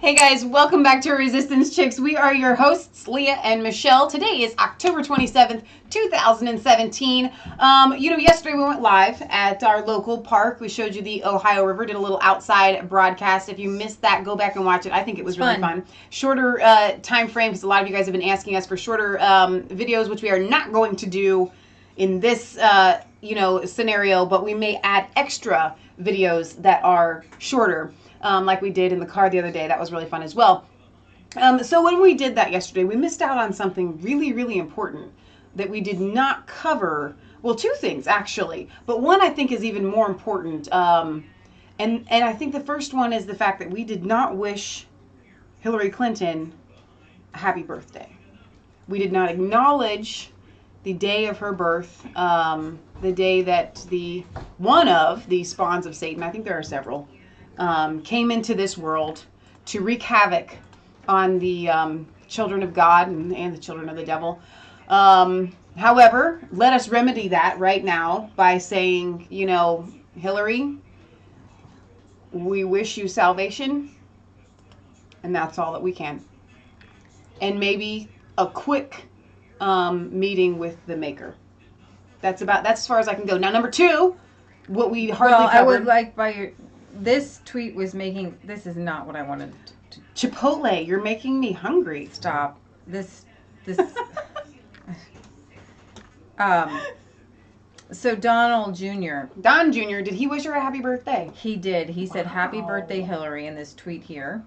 Hey guys, welcome back to Resistance Chicks. We are your hosts, Leah and Michelle. Today is October 27th, 2017. Yesterday we went live at our local park. We showed you the Ohio River, did a little outside broadcast. If you missed that, go back and watch it. I think it was really fun. Shorter time frame, because a lot of you guys have been asking us for shorter videos, which we are not going to do in this scenario, but we may add extra videos that are shorter. Like we did in the car the other day. That was really fun as well. So when we did that yesterday, we missed out on something really, really important that we did not cover. Well, two things, actually. But one I think is even more important. And I think the first one is the fact that we did not wish Hillary Clinton a happy birthday. We did not acknowledge the day of her birth, the day that one of the spawns of Satan, I think there are several, came into this world to wreak havoc on the children of God and the children of the devil. However, let us remedy that right now by saying, Hillary, we wish you salvation, and that's all that we can. And maybe a quick meeting with the Maker. That's as far as I can go. Now, number two, what we hardly covered. I would like this tweet was making, this is not what I wanted to. Chipotle, you're making me hungry. Stop. This. So Donald Jr. Don Jr., did he wish her a happy birthday? He did. He said, "Happy birthday, Hillary," in this tweet here.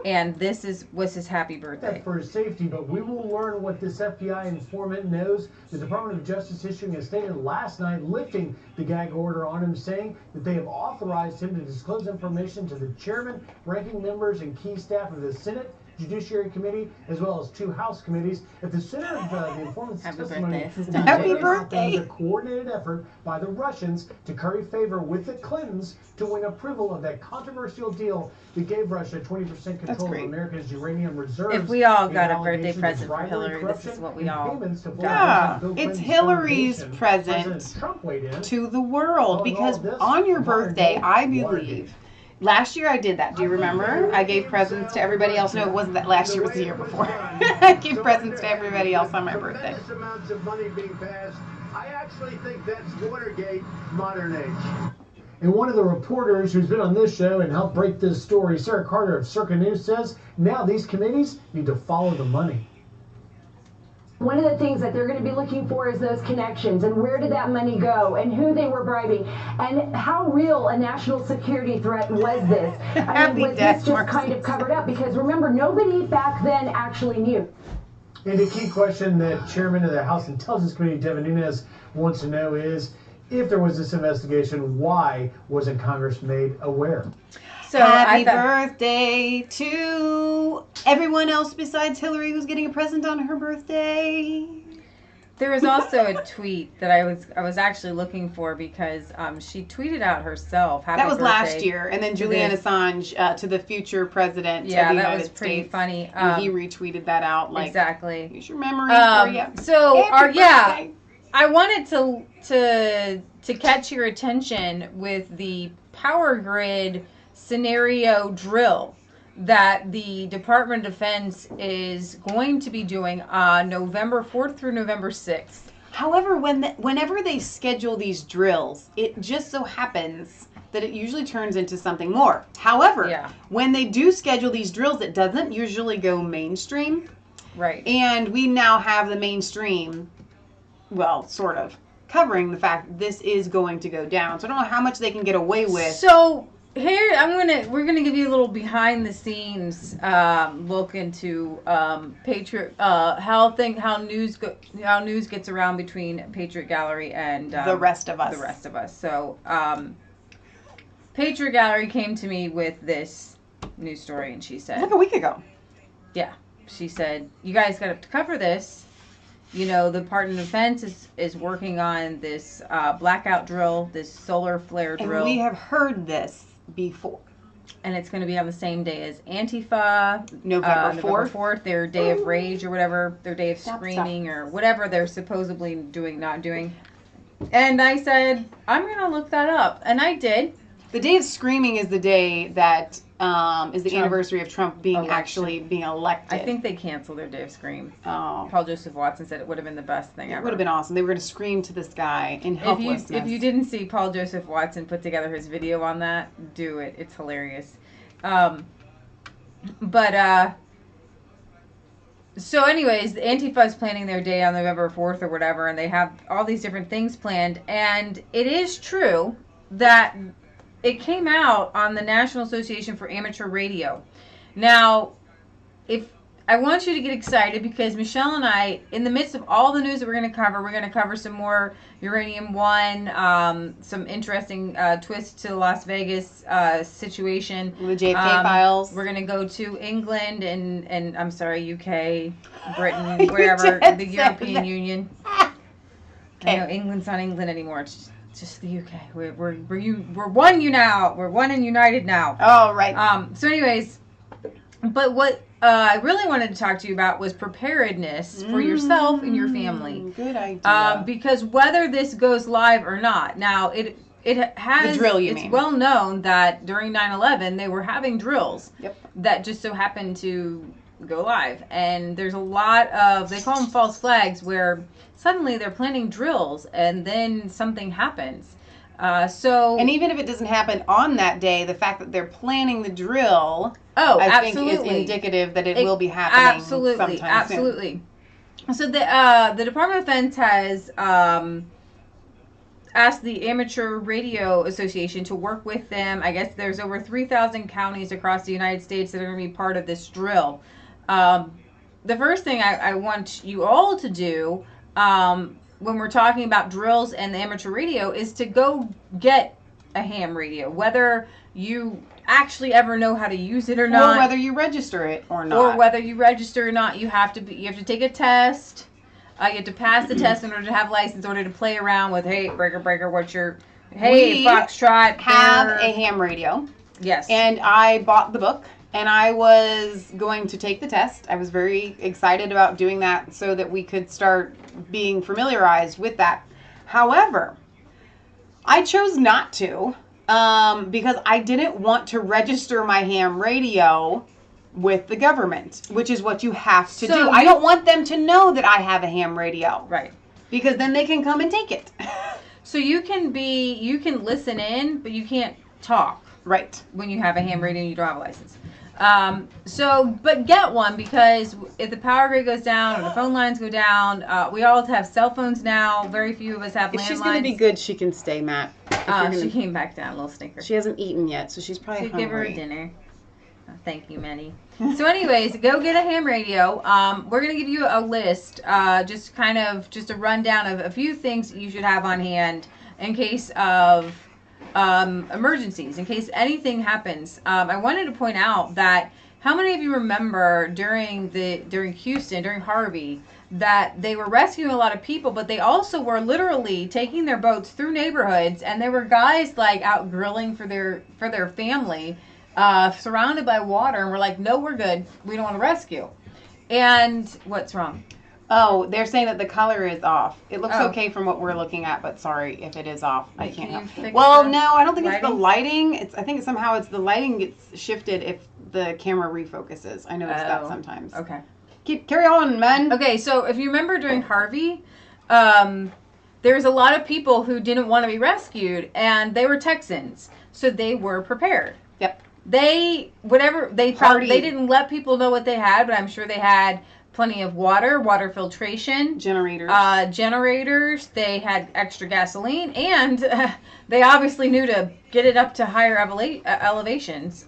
And this was his happy birthday. That's for his safety, but we will learn what this FBI informant knows. The Department of Justice issuing a statement last night lifting the gag order on him, saying that they have authorized him to disclose information to the chairman, ranking members, and key staff of the Senate Judiciary Committee, as well as two House committees. At the center of the informant's testimony, Happy birthday! A coordinated effort by the Russians to curry favor with the Clintons to win approval of that controversial deal that gave Russia 20% control of America's uranium reserves. If we all got a birthday present for Hillary, this is what we all... Yeah, it's Hillary's present to the world, because on your birthday, I believe... Last year I did that. Do you remember? I gave presents to everybody else. No, it wasn't that last year. It was the year before. I gave presents to everybody else on my birthday. Amounts of money being passed. I actually think that's Watergate modern age. And one of the reporters who's been on this show and helped break this story, Sarah Carter of Circa News, says now these committees need to follow the money. One of the things that they're going to be looking for is those connections and where did that money go and who they were bribing and how real a national security threat was this. I mean, was this just kind of covered up? Because remember, nobody back then actually knew. And a key question that Chairman of the House Intelligence Committee, Devin Nunes, wants to know is, if there was this investigation, why wasn't Congress made aware? So happy birthday to everyone else besides Hillary who's getting a present on her birthday. There was also a tweet that I was actually looking for because she tweeted out herself. Happy that was birthday last year, and then Julian Assange to the future president of the United States. Yeah, that was pretty funny. And he retweeted that out. Like, exactly. Use your memory for you. So I wanted to catch your attention with the power grid scenario drill that the Department of Defense is going to be doing November 4th through November 6th. However, whenever they schedule these drills, it just so happens that it usually turns into something more. However, when they do schedule these drills, it doesn't usually go mainstream. Right. And we now have the mainstream, well, sort of, covering the fact that this is going to go down. So I don't know how much they can get away with. So here we're gonna give you a little behind the scenes look into Patriot how news gets around between Patriot Gallery and the rest of us. So Patriot Gallery came to me with this news story, and she said, like a week ago. Yeah, she said, you guys got to cover this. The Department of Defense is working on this blackout drill, this solar flare drill. And we have heard this before. And it's going to be on the same day as Antifa, November 4th, their day of rage or whatever, their day of screaming or whatever they're supposedly not doing. And I said, I'm going to look that up. And I did. The day of screaming is the day that is the Trump. anniversary of Trump being Election. being elected. I think they canceled their Day of Scream. Oh. Paul Joseph Watson said it would have been the best thing ever. It would have been awesome. They were going to scream to this guy in If helplessness. you didn't see Paul Joseph Watson put together his video on that, do it. It's hilarious. So anyways, the Antifa is planning their day on November 4th or whatever, and they have all these different things planned. And it is true that it came out on the National Association for Amateur Radio. Now, I want you to get excited because Michelle and I, in the midst of all the news that we're going to cover some more Uranium One, some interesting twists to the Las Vegas situation. The JFK files. We're going to go to England and I'm sorry, UK, Britain, wherever, the European Union. Okay. I know England's not England anymore. It's just the UK. We're one now. We're one and united now. Oh, right. So anyways, but what I really wanted to talk to you about was preparedness for yourself and your family. Good idea. Because whether this goes live or not, now it has. The drill, it's well known that during 9/11 they were having drills. Yep. That just so happened to go live, and there's a lot of, they call them false flags, where suddenly they're planning drills and then something happens. And even if it doesn't happen on that day, the fact that they're planning the drill, I think is indicative that it will be happening. Absolutely. So the Department of Defense has asked the Amateur Radio Association to work with them. I guess there's over 3,000 counties across the United States that are going to be part of this drill. The first thing I want you all to do when we're talking about drills and the amateur radio is to go get a ham radio, whether you actually ever know how to use it or not, or whether you register it or not, you have to take a test. You have to pass the test in order to have license, in order to play around with, hey, breaker, what's your, hey, Foxtrot. Have a ham radio. Yes. And I bought the book, and I was going to take the test. I was very excited about doing that so that we could start being familiarized with that. However, I chose not to because I didn't want to register my ham radio with the government, which is what you have to do. I don't want them to know that I have a ham radio. Right. Because then they can come and take it. So you can listen in, but you can't talk. Right. When you have a ham radio and you don't have a license. But get one, because if the power grid goes down or the phone lines go down, we all have cell phones now. Very few of us have landlines. If she's going to be good, she can stay, Matt. She came back down, little stinker. She hasn't eaten yet, so she's probably hungry. Give her a dinner. Thank you, Manny. So anyways, go get a ham radio. We're going to give you a list, just a rundown of a few things that you should have on hand in case of emergencies, in case anything happens. I wanted to point out that how many of you remember during Houston, during Harvey, that they were rescuing a lot of people, but they also were literally taking their boats through neighborhoods, and there were guys like out grilling for their family, surrounded by water, and we're like, no, we're good. We don't want to rescue. And what's wrong? Oh, they're saying that the color is off. It looks okay from what we're looking at, but sorry if it is off. I can't help. Well, no, I don't think it's the lighting. I think somehow it's the lighting gets shifted if the camera refocuses. I notice that sometimes. Okay. Carry on, man. Okay, so if you remember during Harvey, there's a lot of people who didn't want to be rescued, and they were Texans, so they were prepared. Yep. They didn't let people know what they had, but I'm sure they had plenty of water filtration, generators. They had extra gasoline, and they obviously knew to get it up to higher elevations.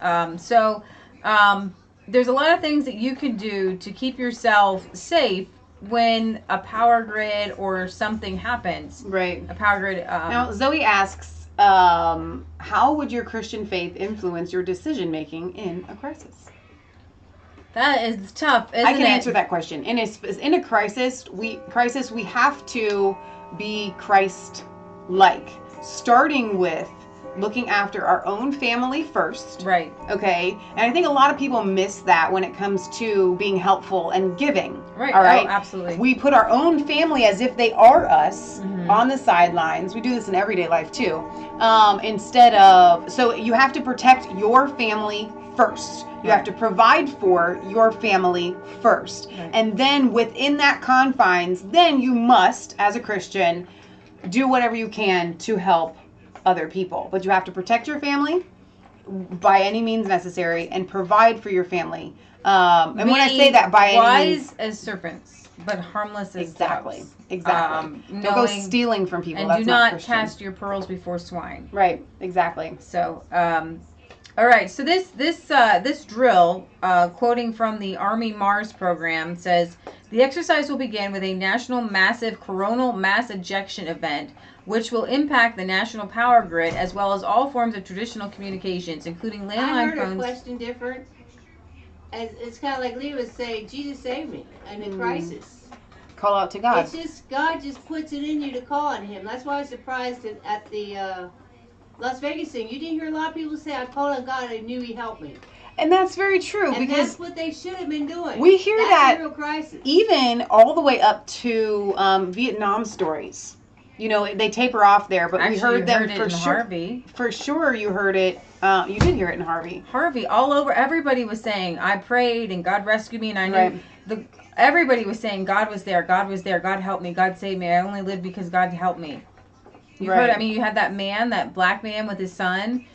There's a lot of things that you can do to keep yourself safe when a power grid or something happens. Right. A power grid. Now, Zoe asks, how would your Christian faith influence your decision making in a crisis? That is tough, isn't it? I can answer that question. In a crisis, we have to be Christ-like, starting with looking after our own family first. Right. Okay. And I think a lot of people miss that when it comes to being helpful and giving. Right. All right. Oh, absolutely. We put our own family as if they are us on the sidelines. We do this in everyday life too. So you have to protect your family first. You have to provide for your family first. Right. And then within that confines, then you must, as a Christian, do whatever you can to help other people. But you have to protect your family by any means necessary and provide for your family. And when I say that, by any means, wise as serpents, but harmless as exactly, doves. exactly. Don't go stealing from people. And That's do not Christian. cast your pearls before swine. Right, exactly. So, all right. So this drill, quoting from the Army Mars program, says the exercise will begin with a national massive coronal mass ejection event, which will impact the national power grid as well as all forms of traditional communications, including landline I heard phones. a question different. As it's kind of like Lee was saying, Jesus saved me in a crisis. Call out to God. It's just God just puts it in you to call on Him. That's why I was surprised at the Las Vegas thing. You didn't hear a lot of people say, "I called on God. I knew He helped me." And that's very true, And because that's what they should have been doing. we hear that's that a real crisis. even all the way up to Vietnam stories. You know, they taper off there, but Actually, we heard you them heard it for in sure. Harvey. For sure, you heard it. You did hear it in Harvey. Harvey, all over. Everybody was saying, "I prayed and God rescued me," and I knew Right. everybody was saying, "God was there. God was there. God helped me. God saved me. I only lived because God helped me." You Right. heard? I mean, you had that man, that black man with his son.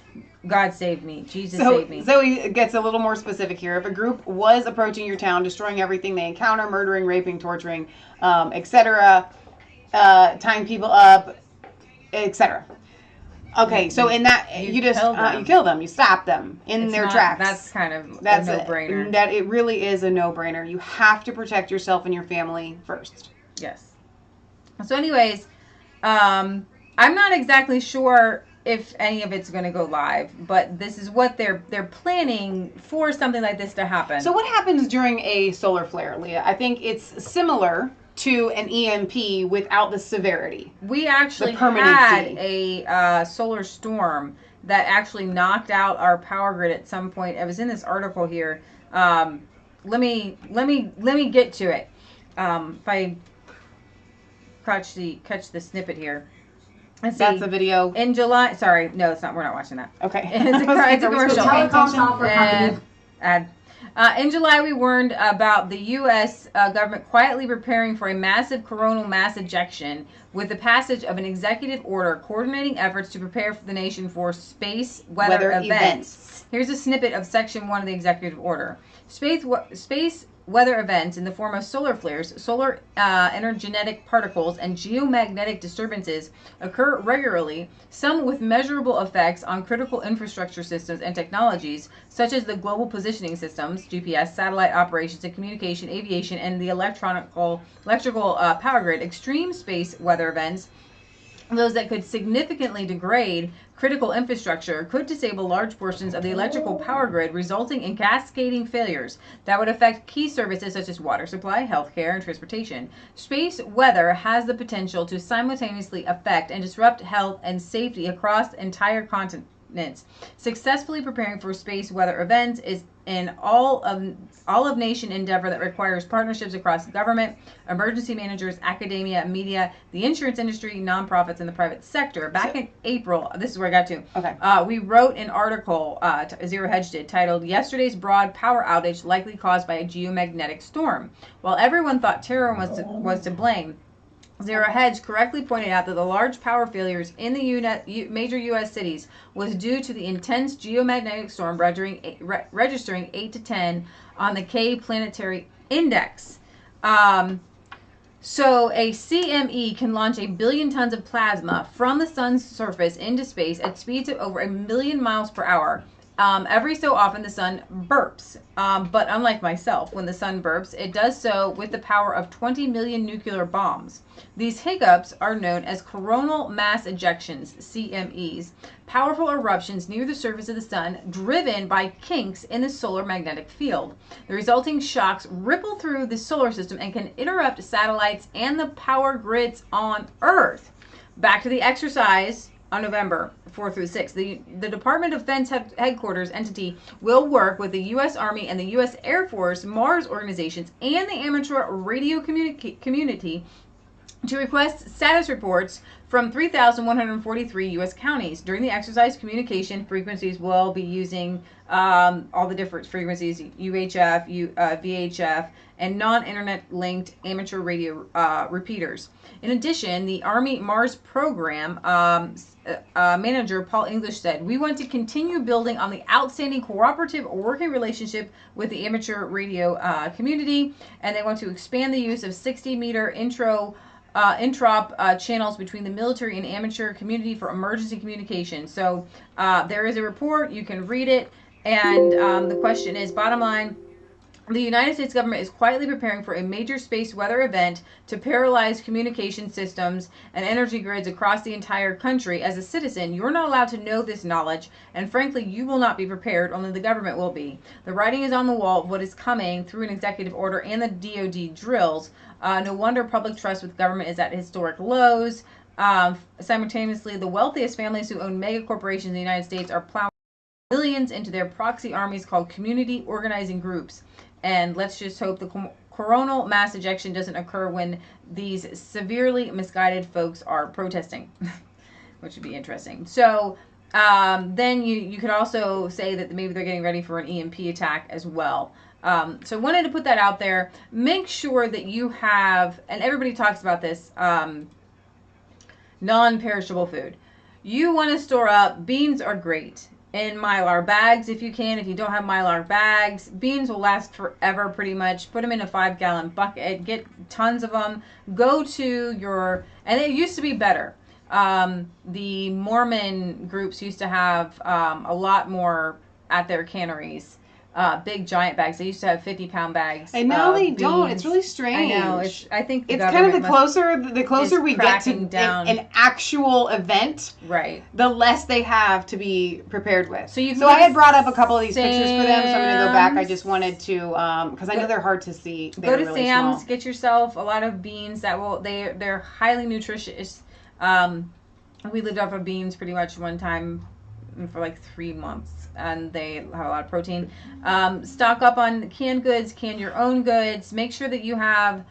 God saved me. Jesus So saved me. Zoe gets a little more specific here. If a group was approaching your town, destroying everything they encounter, murdering, raping, torturing, etc., tying people up, etc. Okay, so in that you just you kill them, you stop them in their tracks. That's kind of That's a no-brainer. That it really is a no-brainer. You have to protect yourself and your family first. Yes. So, anyways, I'm not exactly sure if any of it's going to go live, but this is what they're planning for something like this to happen. So what happens during a solar flare, Leah? I think it's similar to an EMP without the severity. We actually The had permanency. a solar storm that actually knocked out our power grid at some point. It was in this article here. Let me get to it. If I catch the snippet here. Let's see. That's a video. In July, sorry, no, it's not. We're not watching that. Okay. It's a commercial. Ad. In July, we warned about the U.S. Government quietly preparing for a massive coronal mass ejection with the passage of an executive order coordinating efforts to prepare for the nation for space weather events. Here's a snippet of Section 1 of the executive order. Space weather events in the form of solar flares, solar energetic particles, and geomagnetic disturbances occur regularly, some with measurable effects on critical infrastructure systems and technologies, such as the global positioning systems, GPS, satellite operations and communication, aviation, and the electrical power grid. Extreme space weather events, those that could significantly degrade critical infrastructure, could disable large portions of the electrical power grid, resulting in cascading failures that would affect key services such as water supply, healthcare, and transportation. Space weather has the potential to simultaneously affect and disrupt health and safety across entire continents. Successfully preparing for space weather events is an all of nation endeavor that requires partnerships across government, emergency managers, academia, media, the insurance industry, nonprofits, and the private sector. Back in April, this is where I got to. Okay. We wrote an article, Zero Hedge did, titled "Yesterday's Broad Power Outage Likely Caused by a Geomagnetic Storm." While everyone thought terror was to blame, Zero Hedge correctly pointed out that the large power failures in the major U.S. cities was due to the intense geomagnetic storm registering 8 to 10 on the K Planetary Index. So a CME can launch 1 billion tons of plasma from the sun's surface into space at speeds of over 1 million miles per hour. Every so often the sun burps, but unlike myself, when the sun burps, it does so with the power of 20 million nuclear bombs. These hiccups are known as coronal mass ejections, CMEs, powerful eruptions near the surface of the sun driven by kinks in the solar magnetic field. The resulting shocks ripple through the solar system and can interrupt satellites and the power grids on Earth. Back to the exercise. On November 4th through 6th, the Department of Defense headquarters entity will work with the U.S. Army and the U.S. Air Force, Mars organizations, and the amateur radio community to request status reports from 3,143 U.S. counties. During the exercise, communication frequencies will be using all the different frequencies, UHF, VHF, and non-internet linked amateur radio repeaters. In addition, the Army Mars program manager Paul English said, "We want to continue building on the outstanding cooperative working relationship with the amateur radio community, and they want to expand the use of 60-meter introp channels between the military and amateur community for emergency communication." So there is a report, you can read it, and the question is, bottom line, the United States government is quietly preparing for a major space weather event to paralyze communication systems and energy grids across the entire country. As a citizen, you're not allowed to know this knowledge, and frankly, you will not be prepared, only the government will be. The writing is on the wall of what is coming through an executive order and the DOD drills. No wonder public trust with government is at historic lows. Simultaneously, the wealthiest families who own mega corporations in the United States are plowing millions into their proxy armies called community organizing groups. And let's just hope the coronal mass ejection doesn't occur when these severely misguided folks are protesting, which would be interesting. So then you could also say that maybe they're getting ready for an EMP attack as well. So I wanted to put that out there. Make sure that you have, and everybody talks about this, non-perishable food. You want to store up, beans are great. In Mylar bags if you can. If you don't have Mylar bags, beans will last forever pretty much. Put them in a 5-gallon bucket. Get tons of them. Go to your, and it used to be better. The Mormon groups used to have a lot more at their canneries. Big giant bags. They used to have 50-pound bags. And now they beans. don't. It's really strange. I know. I think it's kind of the closer we get to down. an actual event, right, the less they have to be prepared with. So I had brought up a couple of these pictures for them, so I'm going to go back. I just wanted to, because I know they're hard to see. Go to really Sam's, small. get yourself a lot of beans that will. They're highly nutritious. We lived off of beans pretty much one time for like 3 months, and they have a lot of protein. Stock up on canned goods, can your own goods. Make sure that you have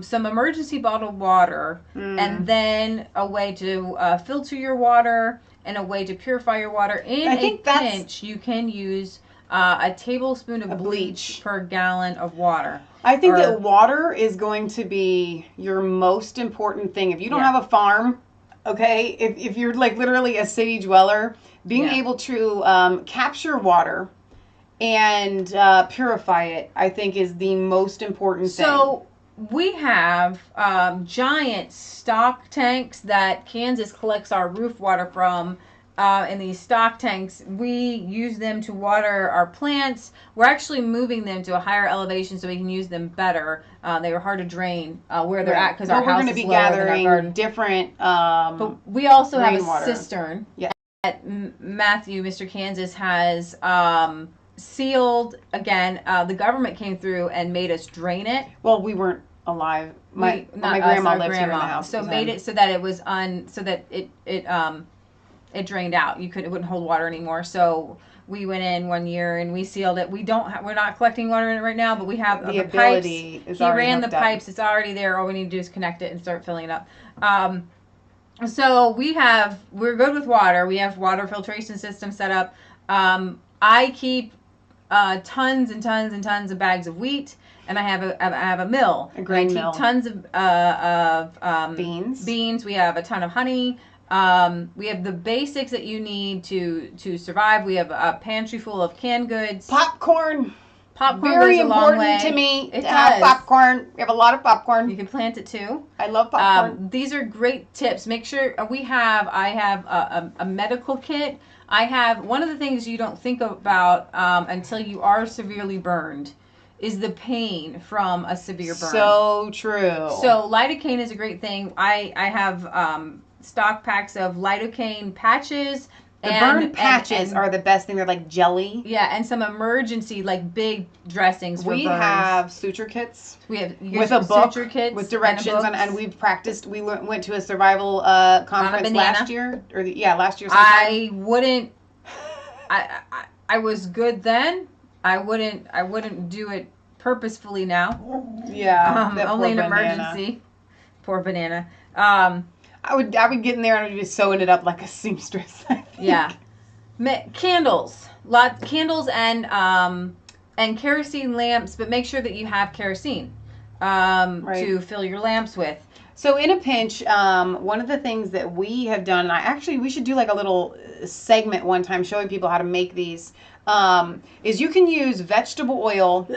some emergency bottled water, and then a way to filter your water and a way to purify your water. In a pinch, you can use a tablespoon of bleach per gallon of water. I think that water is going to be your most important thing. If you don't have a farm, okay, if you're like literally a city dweller, being able to capture water and purify it, I think, is the most important thing. So we have giant stock tanks that Kansas collects our roof water from. In these stock tanks, we use them to water our plants. We're actually moving them to a higher elevation so we can use them better. They were hard to drain where they're at because our house is lower than our garden. Different. But we also have a rainwater. cistern that Matthew, Mr. Kansas, has sealed. Again, the government came through and made us drain it. Well, we weren't alive. My grandma lives here in the house. So made it so that it was it drained out. It wouldn't hold water anymore. So we went in one year and we sealed it. We're not collecting water in it right now, but we have the ability. Pipes. He ran the pipes. It's already there. All we need to do is connect it and start filling it up. So we're good with water. We have water filtration system set up. I keep tons and tons and tons of bags of wheat, and I have a mill. A grain mill. Tons of beans. Beans. We have a ton of honey. We have the basics that you need to survive. We have a pantry full of canned goods. Popcorn. Popcorn very goes a long way. important to me. It have does. Popcorn. We have a lot of popcorn. You can plant it too. I love popcorn. These are great tips. Make sure I have a medical kit. I have one of the things you don't think about until you are severely burned is the pain from a severe burn. So true. So lidocaine is a great thing. I have stock packs of lidocaine patches. The burn patches are the best thing. They're like jelly. Yeah, and some emergency, like big dressings for burns. We have suture kits. We have with a book suture kits with directions, and we've practiced. We went to a survival conference last year, last year. Sometime. I wouldn't. I was good then. I wouldn't do it purposefully now. Yeah, only an emergency. poor banana. I would get in there and I'd be sewing it up like a seamstress. Yeah. Candles. Candles and kerosene lamps, but make sure that you have kerosene to fill your lamps with. So in a pinch, one of the things that we have done, and we should do like a little segment one time showing people how to make these, is you can use vegetable oil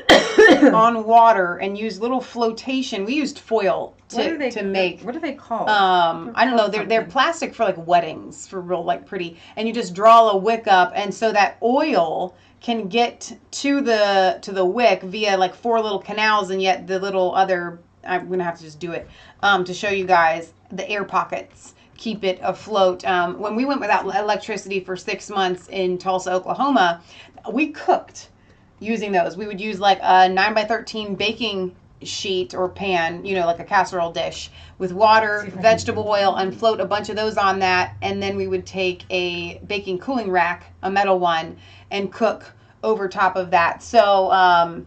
on water and use little flotation. We used foil to make. What are they called? I don't know. They're plastic for like weddings, for real like pretty. And you just draw a wick up, and so that oil can get to the wick via like 4 little canals, and yet the little other. I'm gonna have to just do it to show you guys the air pockets keep it afloat. When we went without electricity for 6 months in Tulsa, Oklahoma, we cooked using those. We would use like a 9x13 baking sheet or pan, like a casserole dish with water, vegetable oil, and float a bunch of those on that, and then we would take a baking cooling rack, a metal one, and cook over top of that. So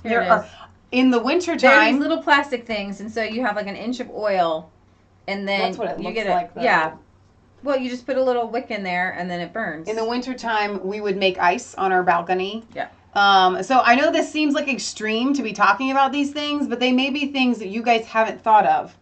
there are. In the winter time, they're these little plastic things, and so you have like an inch of oil, and then that's what it looks get like. Yeah. Well, you just put a little wick in there, and then it burns. In the winter time, we would make ice on our balcony. Yeah. So I know this seems like extreme to be talking about these things, but they may be things that you guys haven't thought of.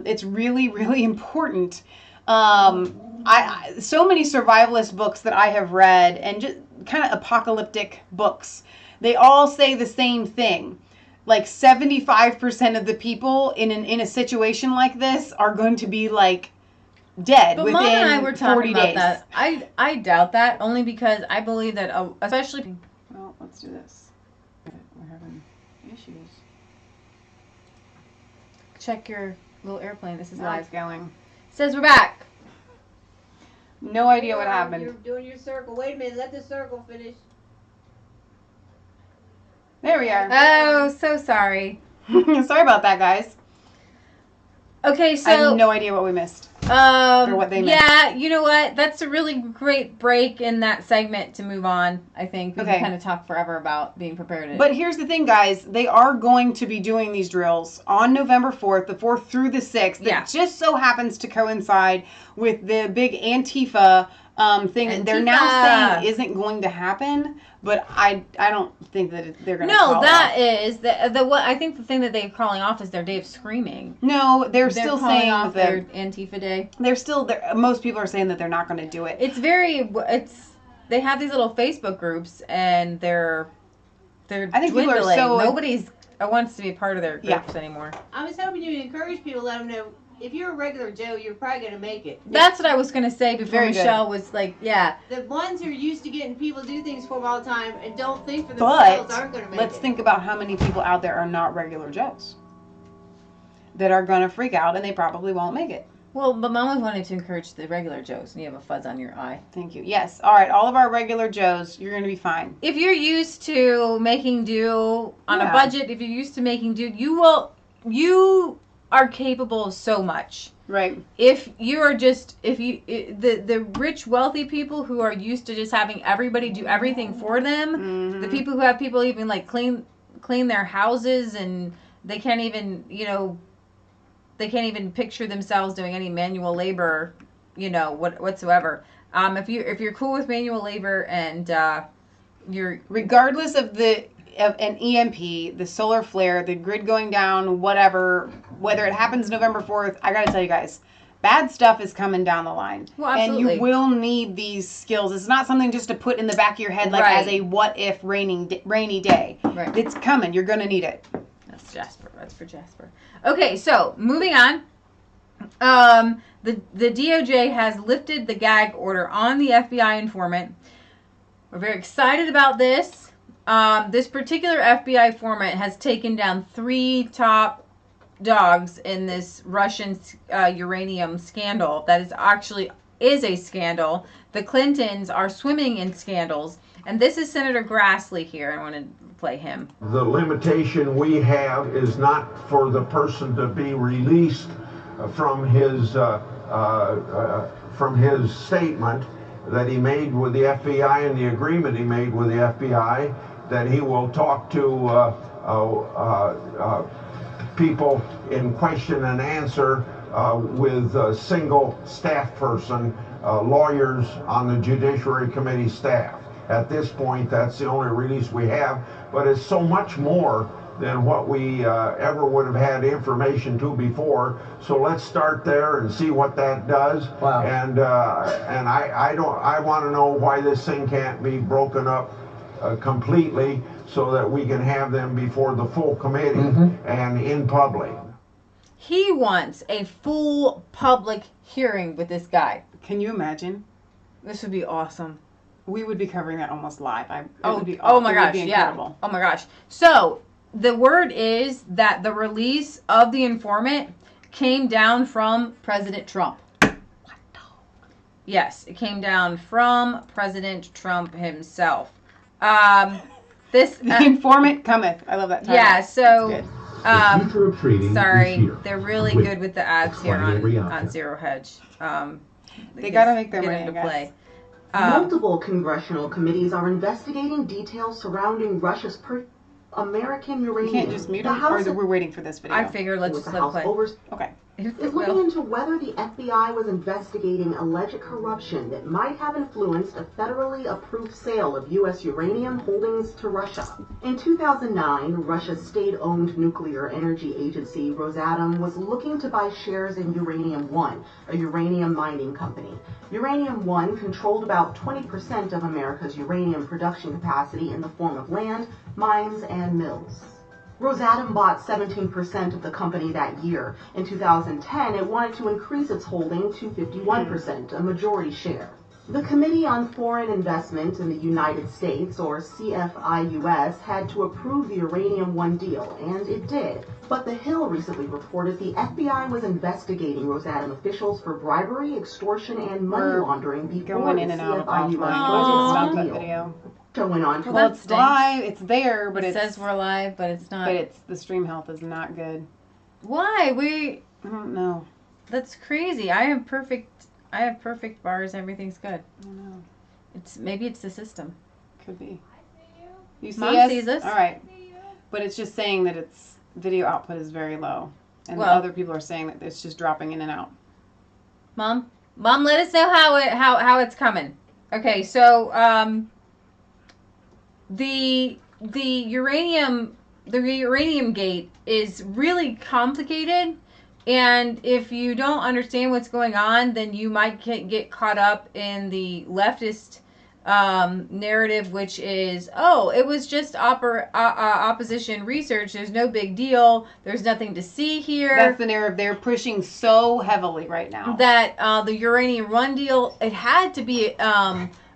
It's really, really important. So many survivalist books that I have read, and just kind of apocalyptic books, they all say the same thing. Like 75% of the people in a situation like this are going to be like dead within 40 days. Mom and I were talking about that. I doubt that, only because I believe that, especially. Well, let's do this. We're having issues. Check your little airplane. This is Now live. it's going. Says we're back. No idea what happened. You're doing your circle. Wait a minute. Let the circle finish. There we are. Oh, so sorry. Sorry about that, guys. Okay, so I have no idea what we missed. Or what they missed. Yeah, you know what? That's a really great break in that segment to move on. I think we can kind of talk forever about being prepared. But here's the thing, guys. They are going to be doing these drills on November 4th, the 4th through the 6th. That just so happens to coincide with the big Antifa thing that they're now saying isn't going to happen. But I don't think that they're going to. No, that is what I think. The thing that they're calling off is their day of screaming. No, they're still saying off their Antifa day. They're still. Most people are saying that they're not going to do it. They have these little Facebook groups, and they're I think dwindling. People are so. Nobody wants to be a part of their groups anymore. I was hoping you would encourage people, let them know. If you're a regular Joe, you're probably going to make it. That's what I was going to say before Michelle was like, yeah. The ones who are used to getting people to do things for them all the time and don't think for themselves aren't going to make it. Let's think about how many people out there are not regular Joes that are going to freak out, and they probably won't make it. Well, but Mama wanted to encourage the regular Joes, and you have a fuzz on your eye. Thank you. Yes. All right. All of our regular Joes, you're going to be fine. If you're used to making do on a budget, if you're used to making do, you are capable of so much. Right. If you are the rich, wealthy people who are used to just having everybody do everything for them, the people who have people even like clean their houses, and they can't even, picture themselves doing any manual labor, whatsoever. If you're cool with manual labor and you're regardless of an EMP, the solar flare, the grid going down, whatever, whether it happens November 4th, I got to tell you guys, bad stuff is coming down the line. Well, absolutely. And you will need these skills. It's not something just to put in the back of your head as a what if rainy day. Right. It's coming. You're going to need it. That's Jasper. That's for Jasper. Okay, so moving on. The DOJ has lifted the gag order on the FBI informant. We're very excited about this. This particular FBI informant has taken down 3 top dogs in this Russian uranium scandal. That is a scandal. The Clintons are swimming in scandals. And this is Senator Grassley here. I want to play him. The limitation we have is not for the person to be released from his statement that he made with the FBI and the agreement he made with the FBI, that he will talk to people in question and answer with a single staff person, lawyers on the Judiciary Committee staff. At this point, that's the only release we have, but it's so much more than what we ever would have had information to before. So let's start there and see what that does. Wow. And I want to know why this thing can't be broken up completely so that we can have them before the full committee and in public. He wants a full public hearing with this guy. Can you imagine? This would be awesome. We would be covering that almost live. Oh my gosh, yeah. Oh my gosh. So the word is that the release of the informant came down from President Trump. Yes, it came down from President Trump himself. The informant cometh. I love that title. Yeah, so The future of trading sorry, is here. they're really good with the ads here on Zero Hedge. They gotta make their get money, them to I guess. play. Multiple congressional committees are investigating details surrounding Russia's American uranium. You can't just mute The them, House or we're waiting for this video. I figured let's with just the let it House play. Okay. is looking into whether the FBI was investigating alleged corruption that might have influenced a federally approved sale of U.S. uranium holdings to Russia. In 2009, Russia's state-owned nuclear energy agency, Rosatom, was looking to buy shares in Uranium One, a uranium mining company. Uranium One controlled about 20% of America's uranium production capacity in the form of land, mines, and mills. Rosatom bought 17% of the company that year. In 2010, it wanted to increase its holding to 51%, a majority share. The Committee on Foreign Investment in the United States, or CFIUS, had to approve the Uranium One deal, and it did. But The Hill recently reported the FBI was investigating Rosatom officials for bribery, extortion, and money laundering before Going the in and out of CFIUS offline. closed That the deal. video. Went on to Well, it's live. It's there, but it it says we're live, but it's not. But it's the stream health is not good. Why? I don't know. That's crazy. I have perfect bars. Everything's good. I don't know. Maybe it's the system. Could be. You see Mom us? sees us. All right. But it's just saying that its video output is very low, and Well, other people are saying that it's just dropping in and out. Mom, let us know how it's coming. Okay, so the uranium gate is really complicated, and if you don't understand what's going on, then you might get caught up in the leftist narrative, which is, oh, it was just opposition research, there's no big deal, there's nothing to see here. That's the narrative they're pushing so heavily right now. That the Uranium One deal, it had to be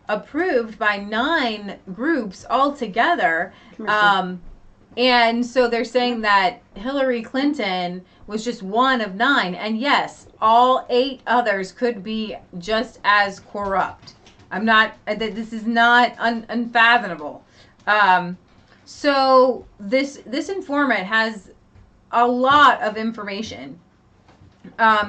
approved by 9 groups altogether. And so they're saying that Hillary Clinton was just one of 9. And yes, all 8 others could be just as corrupt. This is not unfathomable. So this informant has a lot of information.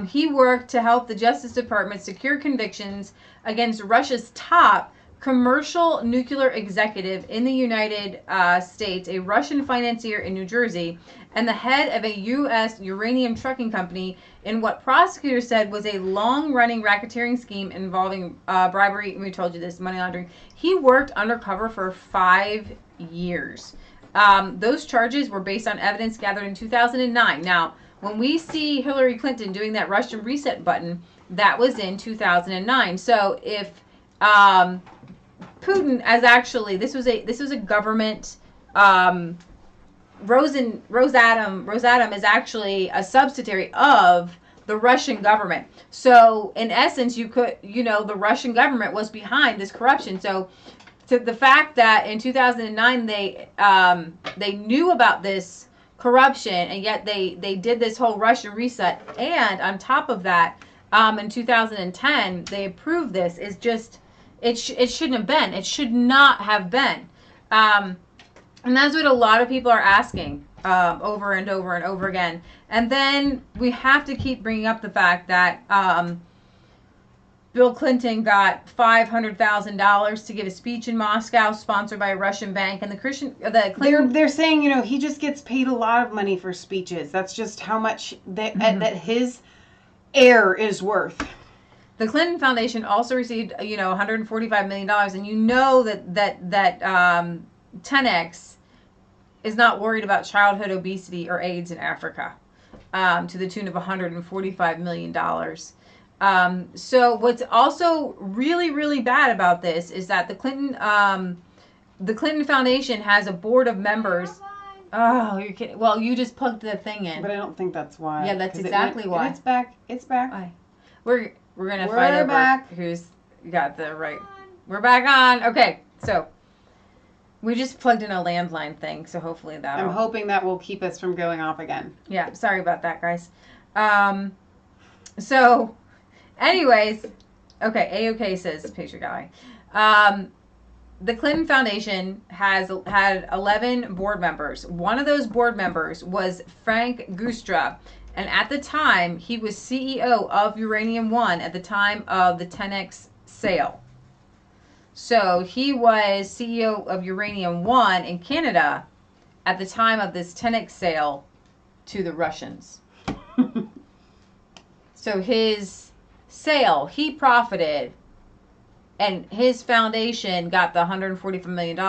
He worked to help the Justice Department secure convictions against Russia's top commercial nuclear executive in the United States, a Russian financier in New Jersey, and the head of a U.S. uranium trucking company in what prosecutors said was a long-running racketeering scheme involving bribery, and we told you this, money laundering. He worked undercover for 5 years. Those charges were based on evidence gathered in 2009. Now, when we see Hillary Clinton doing that Russian reset button, that was in 2009. So if Putin, as actually, this was a government. Rosatom is actually a subsidiary of the Russian government. So in essence, the Russian government was behind this corruption. So to the fact that in 2009 they knew about this corruption, and yet they did this whole Russian reset, and on top of that, in 2010 they approved this, is just it shouldn't have been. It should not have been. And that's what a lot of people are asking over and over and over again. And then we have to keep bringing up the fact that Bill Clinton got $500,000 to give a speech in Moscow, sponsored by a Russian bank, and the Clinton. They're saying, he just gets paid a lot of money for speeches. That's just how much that his air is worth. The Clinton Foundation also received, $145 million, and that 10X is not worried about childhood obesity or AIDS in Africa, to the tune of $145 million. So what's also really, really bad about this is that the Clinton Foundation has a board of members. Oh, you're kidding. Well, you just plugged the thing in. But I don't think that's why. Yeah, that's exactly why. It's back. It's back. Why? We're gonna fight over back. Who's got the right. We're back on. Okay, so we just plugged in a landline thing, so hopefully that'll. I'm hoping that will keep us from going off again. Yeah, sorry about that, guys. So, anyways, okay, AOK says picture guy. The Clinton Foundation has had 11 board members. One of those board members was Frank Gustra. And at the time, he was CEO of Uranium One at the time of the 10X sale. So he was CEO of Uranium One in Canada at the time of this 10X sale to the Russians. So his sale, he profited, and his foundation got the $145 million.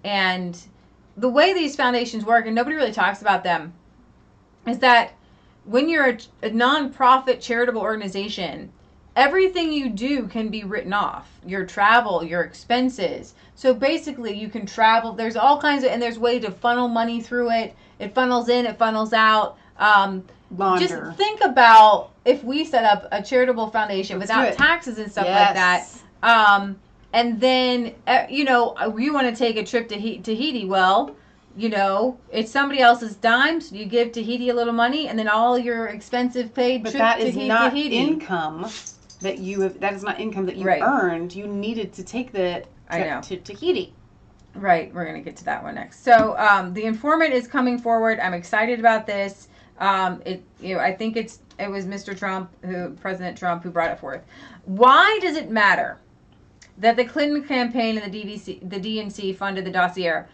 And the way these foundations work, and nobody really talks about them, is that when you're a non-profit charitable organization, everything you do can be written off. Your travel, your expenses. So basically you can travel. There's all kinds of, and there's ways to funnel money through it. It funnels in, it funnels out. Just think about if we set up a charitable foundation without taxes and stuff like that. And then, we want to take a trip to Tahiti. Well, it's somebody else's dime, so you give Tahiti a little money, and then all your expensive paid trip to Tahiti. But that is not income that you have. That is not income that you earned. You needed to take the trip to Tahiti. Right. We're gonna get to that one next. So the informant is coming forward. I'm excited about this. I think it was President Trump, who brought it forth. Why does it matter that the Clinton campaign and the DNC funded the dossier?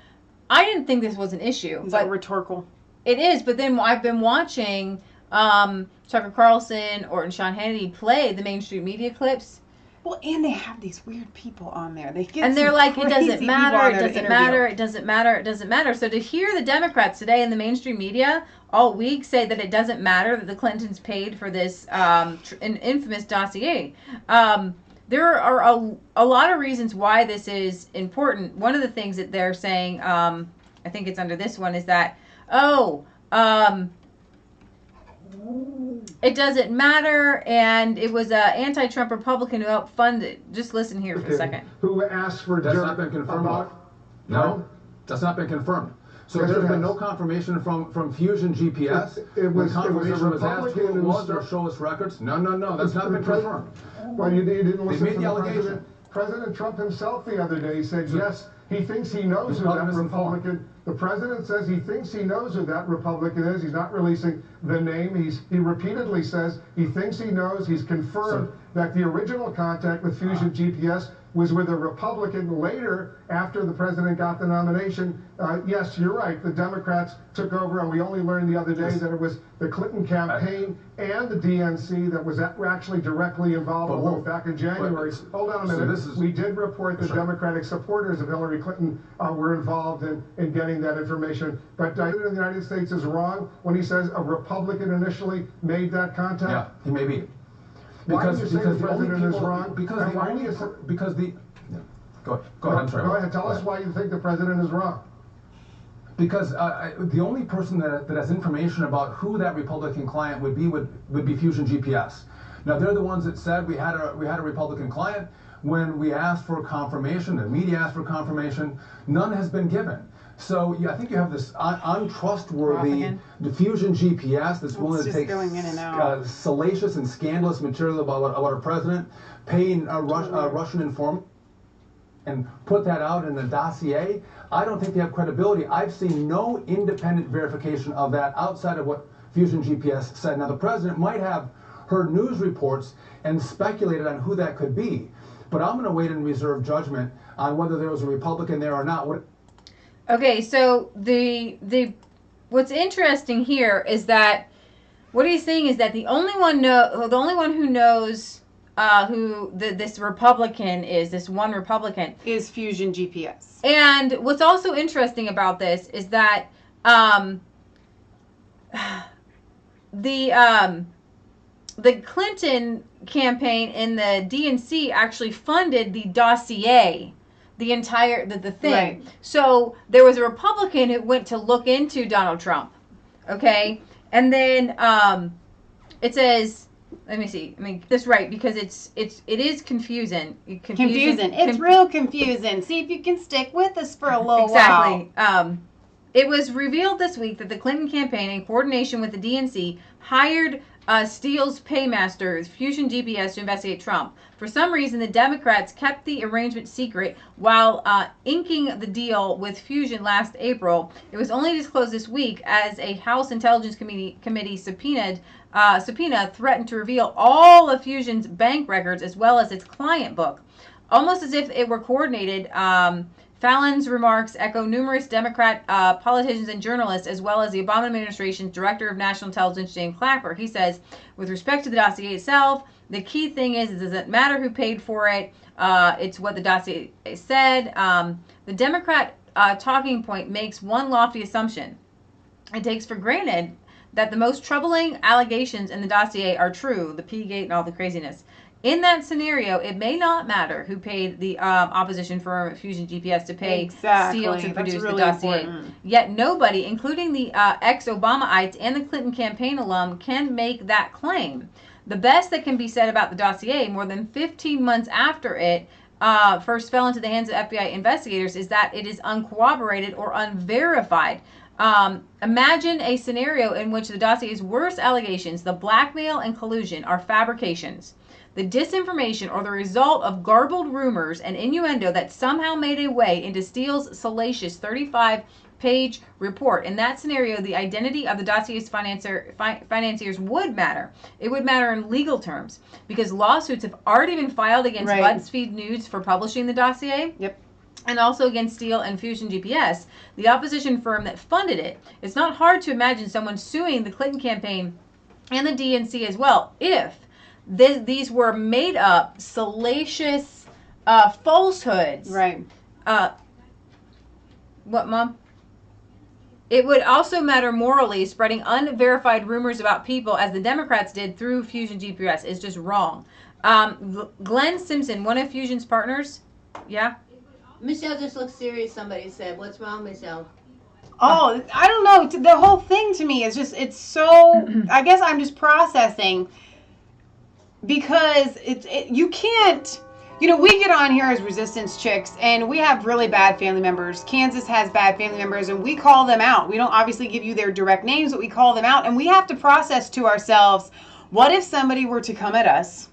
I didn't think this was an issue. Is that rhetorical? It is, but then I've been watching Tucker Carlson or Sean Hannity play the mainstream media clips. Well, and they have these weird people on there. They're like, it doesn't matter, it doesn't matter, it doesn't matter, it doesn't matter. So to hear the Democrats today in the mainstream media all week say that it doesn't matter that the Clintons paid for this infamous dossier, there are a lot of reasons why this is important. One of the things that they're saying, I think it's under this one, is that, it doesn't matter, and it was an anti-Trump Republican who helped fund it. Just listen here for a second. Who asked for That's not been confirmed. No, that's not been confirmed. So there's been no confirmation from Fusion GPS. Confirmation was asked who it was or show us records. No, that's not been confirmed. Well, you didn't listen They made to the the allegation. President Trump himself the other day said, yes, he thinks he knows who that Republican. The president says he thinks he knows who that Republican is. He's not releasing the name. He repeatedly says he thinks he knows. He's confirmed that the original contact with Fusion GPS was with a Republican. Later, after the president got the nomination, yes, you're right, the Democrats took over, and we only learned the other day that it was the Clinton campaign and the DNC that was actually directly involved with both back in January. Hold on a minute. We did report that Democratic supporters of Hillary Clinton were involved in getting that information. But the President of the United States is wrong when he says a Republican initially made that contact. Yeah, he may be. Why do you say the president is wrong? Go ahead. I'm sorry. Go ahead. Tell us why you think the president is wrong. Because the only person that has information about who that Republican client would be Fusion GPS. Now they're the ones that said we had a Republican client. When we asked for confirmation, the media asked for confirmation, none has been given. So I think you have this untrustworthy Fusion GPS that's willing to take salacious and scandalous material about our president, paying a Russian informant, and put that out in the dossier. I don't think they have credibility. I've seen no independent verification of that outside of what Fusion GPS said. Now the president might have heard news reports and speculated on who that could be. But I'm going to wait and reserve judgment on whether there was a Republican there or not. Okay, so what's interesting here is that what he's saying is that the only one who knows who this Republican is, this one Republican, is Fusion GPS. And what's also interesting about this is that the Clinton campaign and the DNC actually funded the dossier, the entire the thing. Right. So there was a Republican who went to look into Donald Trump. Okay, and then it says. Let me see. I mean, this right because it is confusing. Confusing. It's real confusing. See if you can stick with us for a little while. Exactly. It was revealed this week that the Clinton campaign, in coordination with the DNC, hired Steele's paymaster, Fusion GPS, to investigate Trump. For some reason, the Democrats kept the arrangement secret while inking the deal with Fusion last April. It was only disclosed this week as a House Intelligence Committee subpoena threatened to reveal all of Fusion's bank records as well as its client book. Almost as if it were coordinated, Fallon's remarks echo numerous Democrat politicians and journalists, as well as the Obama administration's Director of National Intelligence, James Clapper. He says, with respect to the dossier itself, the key thing is it doesn't matter who paid for it. It's what the dossier said. The Democrat talking point makes one lofty assumption. It takes for granted that the most troubling allegations in the dossier are true, the P-gate and all the craziness. In that scenario, it may not matter who paid the opposition firm at Fusion GPS to pay Steele to produce the dossier. Important. Yet nobody, including the ex-Obamaites and the Clinton campaign alum, can make that claim. The best that can be said about the dossier, more than 15 months after it first fell into the hands of FBI investigators, is that it is uncorroborated or unverified. Imagine a scenario in which the dossier's worst allegations, the blackmail and collusion, are fabrications. The disinformation or the result of garbled rumors and innuendo that somehow made a way into Steele's salacious 35-page report. In that scenario, the identity of the dossier's financiers would matter. It would matter in legal terms because lawsuits have already been filed against BuzzFeed News for publishing the dossier. Yep. And also against Steele and Fusion GPS, the opposition firm that funded it. It's not hard to imagine someone suing the Clinton campaign and the DNC as well if these were made up, salacious falsehoods. Right. What, Mom? It would also matter morally. Spreading unverified rumors about people, as the Democrats did through Fusion GPS, is just wrong. Glenn Simpson, one of Fusion's partners, yeah? Michelle just looks serious, somebody said. What's wrong, Michelle? Oh, I don't know. The whole thing to me is just, it's so, I guess I'm just processing. Because you can't, we get on here as resistance chicks and we have really bad family members. Kansas has bad family members and we call them out. We don't obviously give you their direct names, but we call them out and we have to process to ourselves, what if somebody were to come at us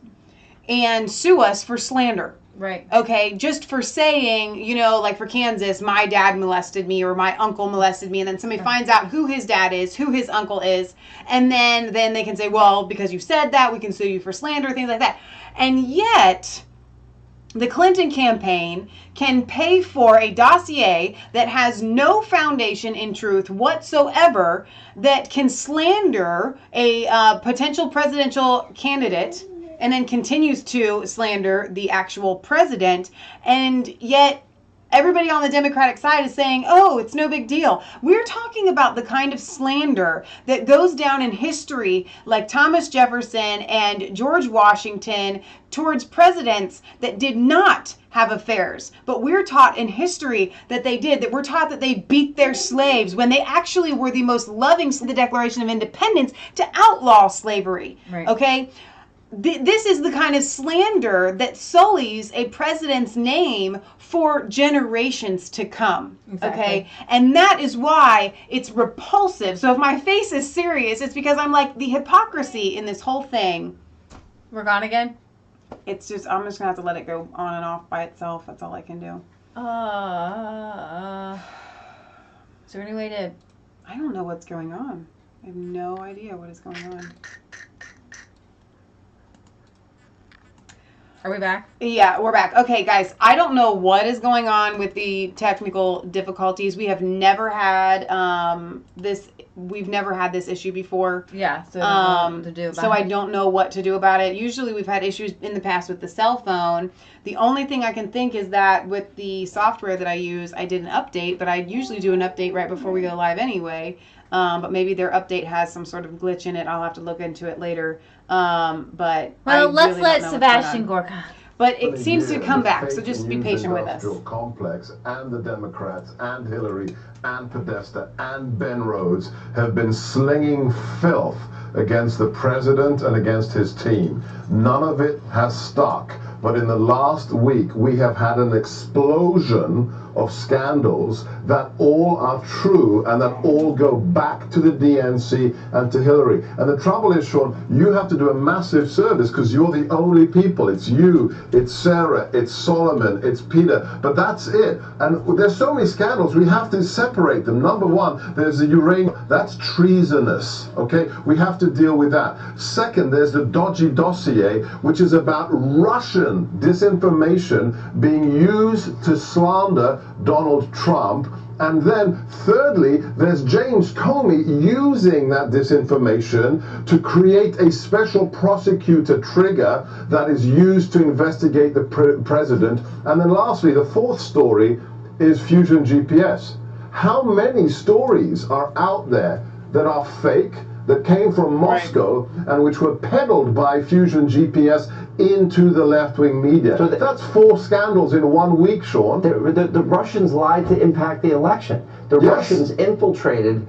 and sue us for slander? Right. Okay, just for saying, like for Kansas, my dad molested me or my uncle molested me, and then somebody finds out who his dad is, who his uncle is, and then they can say, well, because you said that, we can sue you for slander, things like that. And yet, the Clinton campaign can pay for a dossier that has no foundation in truth whatsoever that can slander a potential presidential candidate and then continues to slander the actual president, and yet everybody on the Democratic side is saying, oh, it's no big deal. We're talking about the kind of slander that goes down in history, like Thomas Jefferson and George Washington, towards presidents that did not have affairs. But we're taught in history that they did, that we're taught that they beat their slaves when they actually were the most loving to the Declaration of Independence to outlaw slavery. Right. Okay? This is the kind of slander that sullies a president's name for generations to come. Exactly. Okay? And that is why it's repulsive. So if my face is serious, it's because I'm like, the hypocrisy in this whole thing. We're gone again? It's just, I'm just going to have to let it go on and off by itself. That's all I can do. Is there any way to... I don't know what's going on. I have no idea what is going on. Are we back? Yeah, we're back. Okay, guys, I don't know what is going on with the technical difficulties. We have never had this. We've never had this issue before. Yeah, so I don't know what to do about so I don't know what to do about it. Usually we've had issues in the past with the cell phone. The only thing I can think is that with the software that I use, I did an update, but I usually do an update right before we go live anyway. But maybe their update has some sort of glitch in it. I'll have to look into it later. But let's let Sebastian Gorka. But it seems to come back, so just be patient with us. Complex and the Democrats and Hillary and Podesta and Ben Rhodes have been slinging filth against the president and against his team. None of it has stuck. But in the last week, we have had an explosion of scandals that all are true and that all go back to the DNC and to Hillary. And the trouble is, Sean, you have to do a massive service because you're the only people. It's you, it's Sarah, it's Solomon, it's Peter, but that's it. And there's so many scandals, we have to separate them. Number one, there's the uranium, that's treasonous, okay? We have to deal with that. Second, there's the dodgy dossier, which is about Russian disinformation being used to slander Donald Trump. And then thirdly, there's James Comey using that disinformation to create a special prosecutor trigger that is used to investigate the president. And then lastly, the fourth story is Fusion GPS. How many stories are out there that are fake, that came from Moscow, and which were peddled by Fusion GPS into the left-wing media? So that's 4 scandals in 1 week, Sean. The Russians lied to impact the election. The Russians infiltrated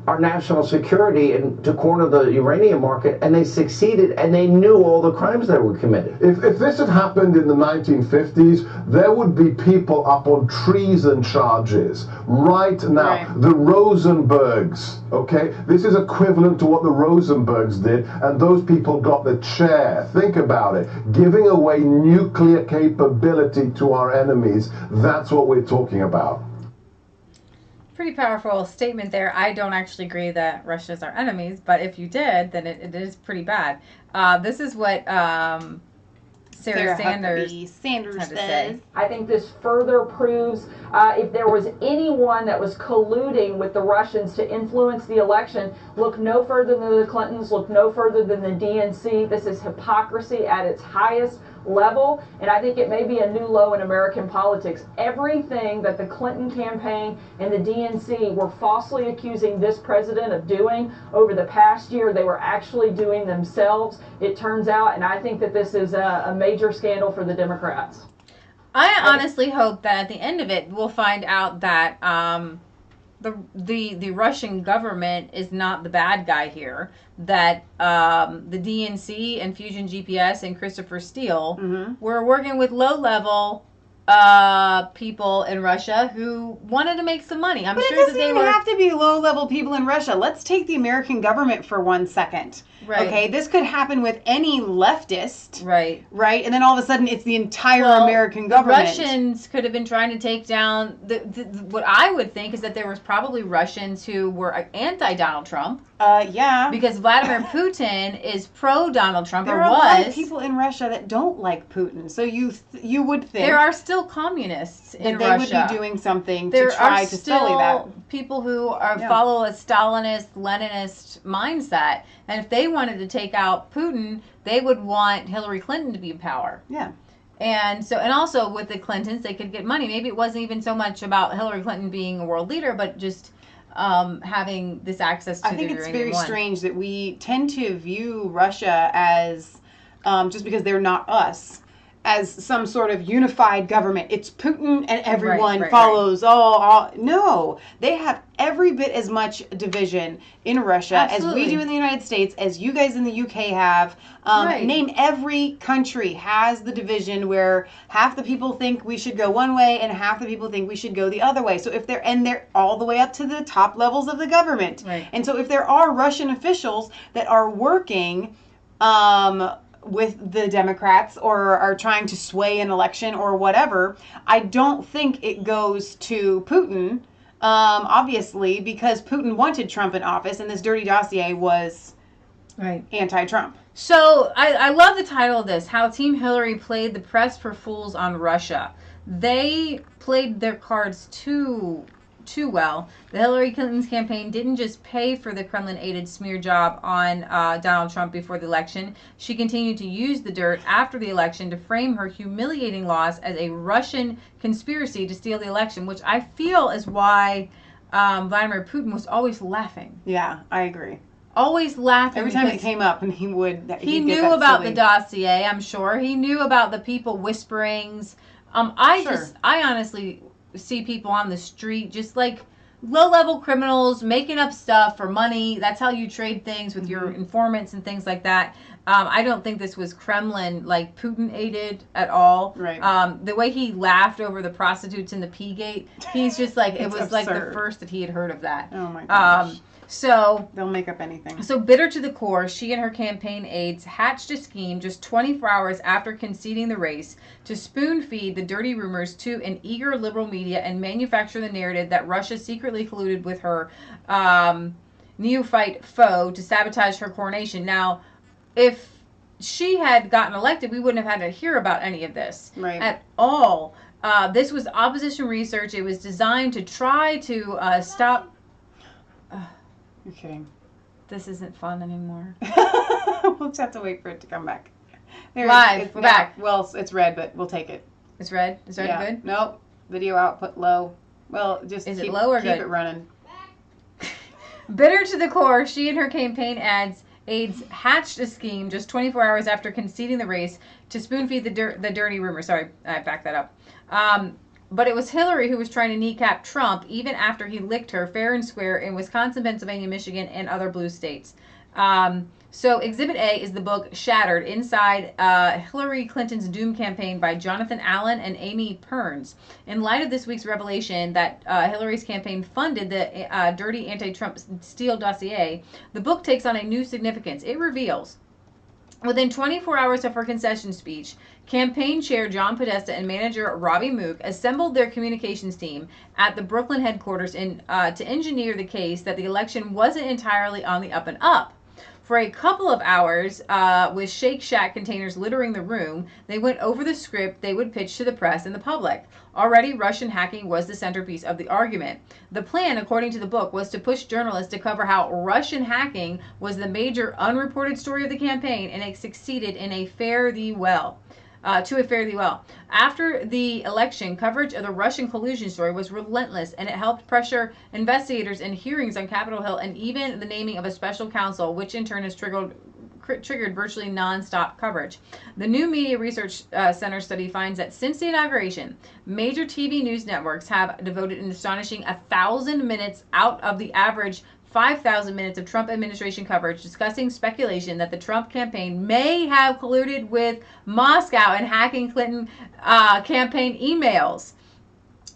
our national security and to corner the uranium market, and they succeeded, and they knew all the crimes that were committed. If this had happened in the 1950s, there would be people up on treason charges right now. Right. The Rosenbergs, okay? This is equivalent to what the Rosenbergs did, and those people got the chair. Think about it. Giving away nuclear capability to our enemies, that's what we're talking about. Pretty powerful statement there. I don't actually agree that Russia's our enemies, but if you did, then it is pretty bad. This is what Sarah Sanders had to say. I think this further proves if there was anyone that was colluding with the Russians to influence the election, look no further than the Clintons, look no further than the DNC. This is hypocrisy at its highest level, and I think it may be a new low in American politics. Everything that the Clinton campaign and the DNC were falsely accusing this president of doing over the past year, they were actually doing themselves, it turns out, and I think that this is a major scandal for the Democrats. I honestly hope that at the end of it, we'll find out that the Russian government is not the bad guy here, that the DNC and Fusion GPS and Christopher Steele were working with low-level people in Russia who wanted to make some money. But it doesn't even have to be low-level people in Russia. Let's take the American government for 1 second. Right. Okay, this could happen with any leftist. Right. Right, and then all of a sudden it's the entire American government. The Russians could have been trying to take down what I would think is that there was probably Russians who were anti-Donald Trump. Yeah. Because Vladimir Putin is pro-Donald Trump, there or are was. a lot of people in Russia that don't like Putin. So you would think there are still communists in they Russia. Would be doing something to try to sully that. There are still people who follow a Stalinist, Leninist mindset, and if they wanted to take out Putin, they would want Hillary Clinton to be in power. Yeah. And also with the Clintons, they could get money. Maybe it wasn't even so much about Hillary Clinton being a world leader, but just having this access to the uranium. I think it's very strange that we tend to view Russia as, just because they're not us, as some sort of unified government. It's Putin and everyone follows. No, they have every bit as much division in Russia as we do in the United States, as you guys in the UK have. Name every country has the division where half the people think we should go one way and half the people think we should go the other way. So if they're all the way up to the top levels of the government. Right. And so if there are Russian officials that are working with the Democrats or are trying to sway an election or whatever, I don't think it goes to Putin, obviously, because Putin wanted Trump in office and this dirty dossier was anti-Trump. So I love the title of this, How Team Hillary Played the Press for Fools on Russia. They played their cards too well. The Hillary Clinton's campaign didn't just pay for the Kremlin-aided smear job on Donald Trump before the election. She continued to use the dirt after the election to frame her humiliating loss as a Russian conspiracy to steal the election, which I feel is why Vladimir Putin was always laughing. Yeah, I agree. Always laughing. Every time it came up, and he knew about the dossier, I'm sure. He knew about the people whisperings. I honestly see people on the street just like low-level criminals making up stuff for money. That's how you trade things with your informants and things like that. I don't think this was Kremlin, like Putin-aided at all. Right. The way he laughed over the prostitutes in the P-gate, he's just like, it was absurd. Like the first that he had heard of that. Oh my gosh. So they'll make up anything. So bitter to the core, she and her campaign aides hatched a scheme just 24 hours after conceding the race to spoon-feed the dirty rumors to an eager liberal media and manufacture the narrative that Russia secretly colluded with her neophyte foe to sabotage her coronation. Now, if she had gotten elected, we wouldn't have had to hear about any of this at all. This was opposition research. It was designed to try to stop... You're kidding. This isn't fun anymore. We'll just have to wait for it to come back. We're back. Well, it's red, but we'll take it. It's red? Is red good? Nope. Video output low. Well, just Is keep, it low or keep good? It running. Bitter to the core, she and her campaign aides hatched a scheme just 24 hours after conceding the race to spoon-feed the dirty rumor. Sorry, I backed that up. But it was Hillary who was trying to kneecap Trump even after he licked her fair and square in Wisconsin, Pennsylvania, Michigan, and other blue states. So Exhibit A is the book Shattered, Inside Hillary Clinton's Doom Campaign by Jonathan Allen and Amy Perns. In light of this week's revelation that Hillary's campaign funded the dirty anti-Trump Steele dossier, the book takes on a new significance. It reveals, within 24 hours of her concession speech, campaign chair John Podesta and manager Robbie Mook assembled their communications team at the Brooklyn headquarters to engineer the case that the election wasn't entirely on the up and up. For a couple of hours, with Shake Shack containers littering the room, they went over the script they would pitch to the press and the public. Already, Russian hacking was the centerpiece of the argument. The plan, according to the book, was to push journalists to cover how Russian hacking was the major unreported story of the campaign, and it succeeded in a fare thee well. After the election, coverage of the Russian collusion story was relentless, and it helped pressure investigators in hearings on Capitol Hill and even the naming of a special counsel, which in turn has triggered virtually non-stop coverage. The New Media Research Center study finds that since the inauguration, major TV news networks have devoted an astonishing 1,000 minutes out of the average 5,000 minutes of Trump administration coverage discussing speculation that the Trump campaign may have colluded with Moscow and hacking Clinton campaign emails,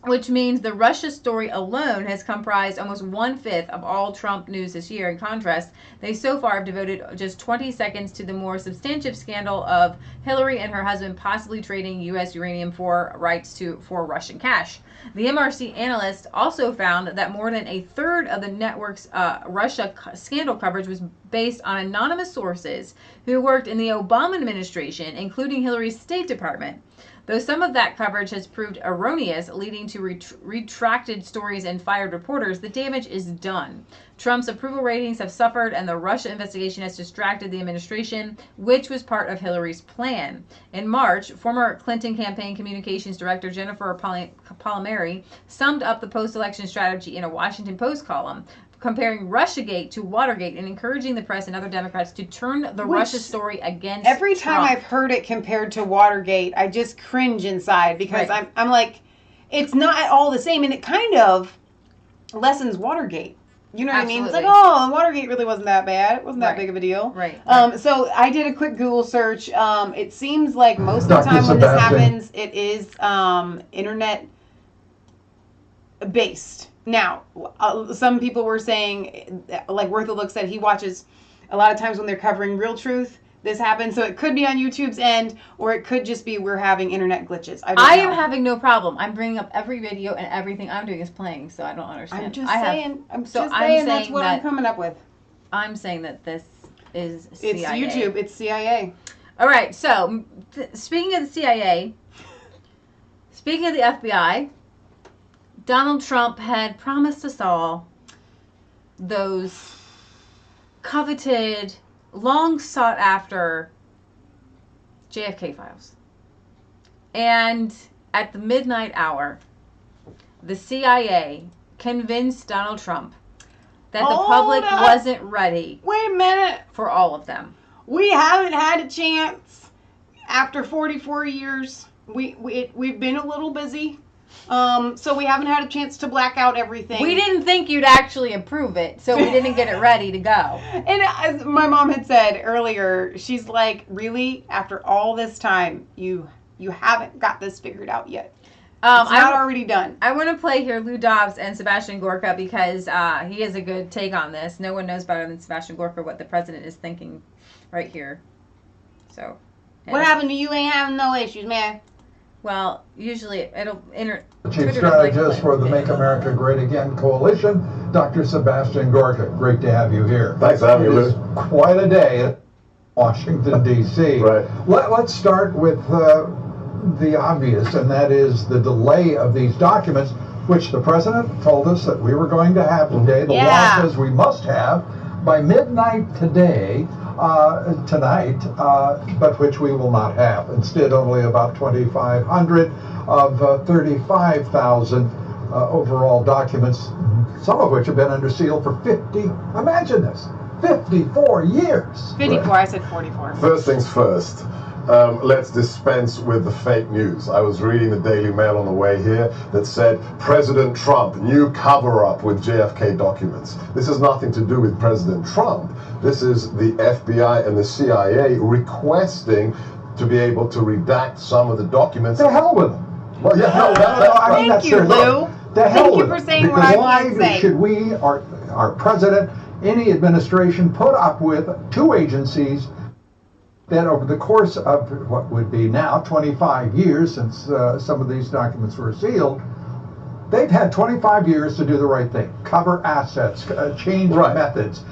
which means the Russia story alone has comprised almost 1/5 of all Trump news this year. In contrast, they so far have devoted just 20 seconds to the more substantive scandal of Hillary and her husband possibly trading U.S. uranium for rights for Russian cash. The MRC analyst also found that more than a third of the network's Russia scandal coverage was based on anonymous sources who worked in the Obama administration, including Hillary's State Department. Though some of that coverage has proved erroneous, leading to retracted stories and fired reporters, the damage is done. Trump's approval ratings have suffered, and the Russia investigation has distracted the administration, which was part of Hillary's plan. In March, former Clinton campaign communications director Jennifer Palmieri summed up the post-election strategy in a Washington Post column, comparing Russiagate to Watergate and encouraging the press and other Democrats to turn the Russia story against every time Trump. I've heard it compared to Watergate, I just cringe inside because I'm like, it's not at all the same, and it kind of lessens Watergate. You know what I mean? It's like, oh, Watergate really wasn't that bad. It wasn't that big of a deal. Right. So I did a quick Google search. It seems like most of the time when this happens, it is internet based. Now, some people were saying, like Worth a Look said, he watches a lot of times when they're covering Real Truth, this happens. So it could be on YouTube's end, or it could just be we're having internet glitches. I am having no problem. I'm bringing up every video, and everything I'm doing is playing, so I don't understand. I'm just saying that's what I'm coming up with. I'm saying that this is CIA. It's YouTube. It's CIA. All right. So, speaking of the CIA, speaking of the FBI, Donald Trump had promised us all those coveted, long sought after JFK files. And at the midnight hour, the CIA convinced Donald Trump that the public wasn't ready. Wait a minute. For all of them. We haven't had a chance after 44 years. We've been a little busy. So we haven't had a chance to black out everything. We didn't think you'd actually approve it, so we didn't get it ready to go. And as my mom had said earlier, she's like, really? After all this time, you haven't got this figured out yet. It's not already done. I want to play here Lou Dobbs and Sebastian Gorka because he has a good take on this. No one knows better than Sebastian Gorka what the president is thinking right here. So, what happened to you? Ain't having no issues, man. Well, usually it'll Chief Strategist for the Make America Great Again Coalition, Dr. Sebastian Gorka. Great to have you here. Thanks for having me, Lou. It is quite a day at Washington, D.C. Right. Let's start with the obvious, and that is the delay of these documents, which the president told us that we were going to have today. The law says we must have by midnight today. Tonight, but which we will not have. Instead, only about 2,500 of 35,000 overall documents, some of which have been under seal for 50, imagine this, 54 years. 54, I said 44. First things first. Let's dispense with the fake news. I was reading the Daily Mail on the way here that said President Trump, new cover-up with JFK documents. This has nothing to do with President Trump. This is the FBI and the CIA requesting to be able to redact some of the documents. The hell with them. Well, yeah, no, thank you, Lou. Thank you for saying what I need to say. Why should we, our president, any administration, put up with two agencies that over the course of what would be now 25 years since some of these documents were sealed, they've had 25 years to do the right thing. Cover assets, change methods.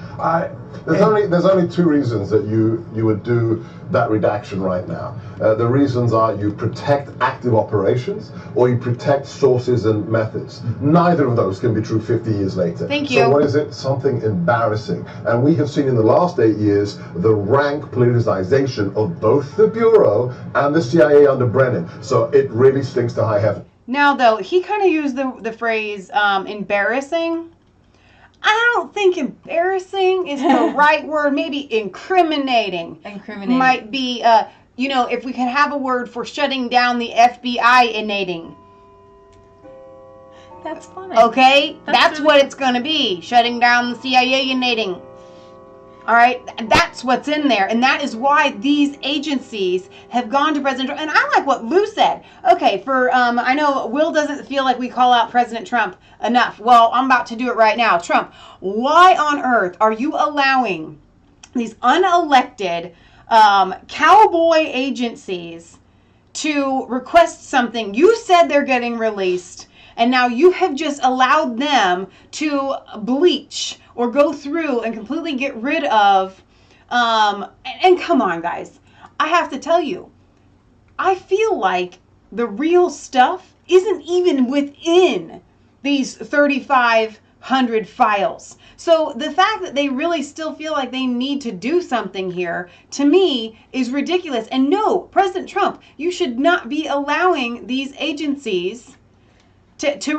There's only two reasons that you would do that redaction right now. The reasons are you protect active operations or you protect sources and methods. Neither of those can be true 50 years later. Thank you. So what is it? Something embarrassing. And we have seen in the last 8 years the rank politicization of both the Bureau and the CIA under Brennan. So it really stinks to high heaven. Now, though, he kind of used the phrase embarrassing. I don't think embarrassing is the right word. Maybe incriminating. Incriminating. Might be, if we can have a word for shutting down the FBI-inating. That's funny. Okay? That's what it's going to be. Shutting down the CIA-inating. All right? That's what's in there. And that is why these agencies have gone to President Trump. And I like what Lou said. Okay, I know Will doesn't feel like we call out President Trump enough. Well, I'm about to do it right now. Trump, why on earth are you allowing these unelected cowboy agencies to request something? You said they're getting released, and now you have just allowed them to bleach or go through and completely get rid of, and come on, guys. I have to tell you, I feel like the real stuff isn't even within these 3,500 files. So the fact that they really still feel like they need to do something here, to me, is ridiculous. And no, President Trump, you should not be allowing these agencies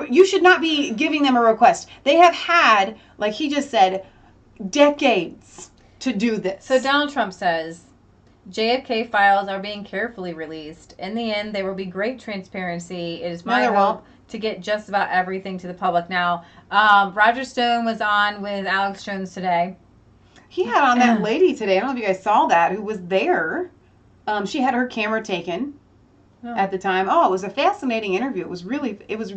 you should not be giving them a request. They have had, like he just said, decades to do this. So Donald Trump says, JFK files are being carefully released. In the end, there will be great transparency. It is my hope to get just about everything to the public. Now, Roger Stone was on with Alex Jones today. He had on that lady today. I don't know if you guys saw that, who was there. She had her camera taken at the time. Oh, it was a fascinating interview.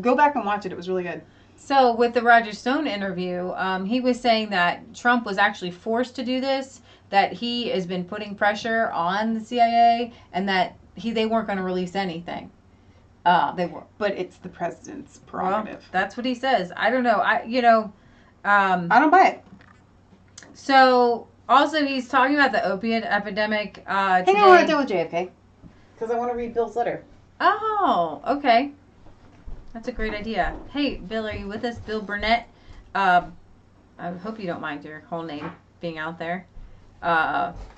Go back and watch it. It was really good. So with the Roger Stone interview, he was saying that Trump was actually forced to do this, that he has been putting pressure on the CIA, and that they weren't going to release anything. They were, but it's the president's prerogative. Well, that's what he says. I don't know. I don't buy it. So Also, he's talking about the opiate epidemic Hang today. on, we're done with JFK. Because I want to read Bill's letter. Oh, okay. That's a great idea. Hey, Bill, are you with us? Bill Burnett. I hope you don't mind your whole name being out there.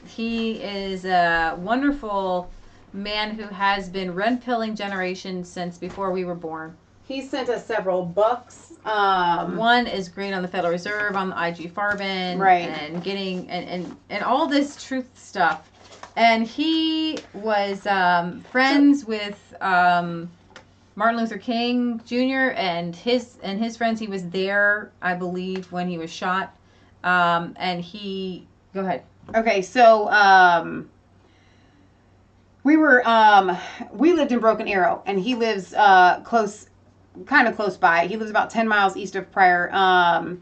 He is a wonderful man who has been red-pilling generations since before we were born. He sent us several books. One is great on the Federal Reserve, on the IG Farben, right, and getting and all this truth stuff. And he was friends with Martin Luther King Jr. and his friends. He was there, I believe, when he was shot. And he go ahead. Okay, so we lived in Broken Arrow, and he lives kind of close by. He lives about 10 miles east of Pryor.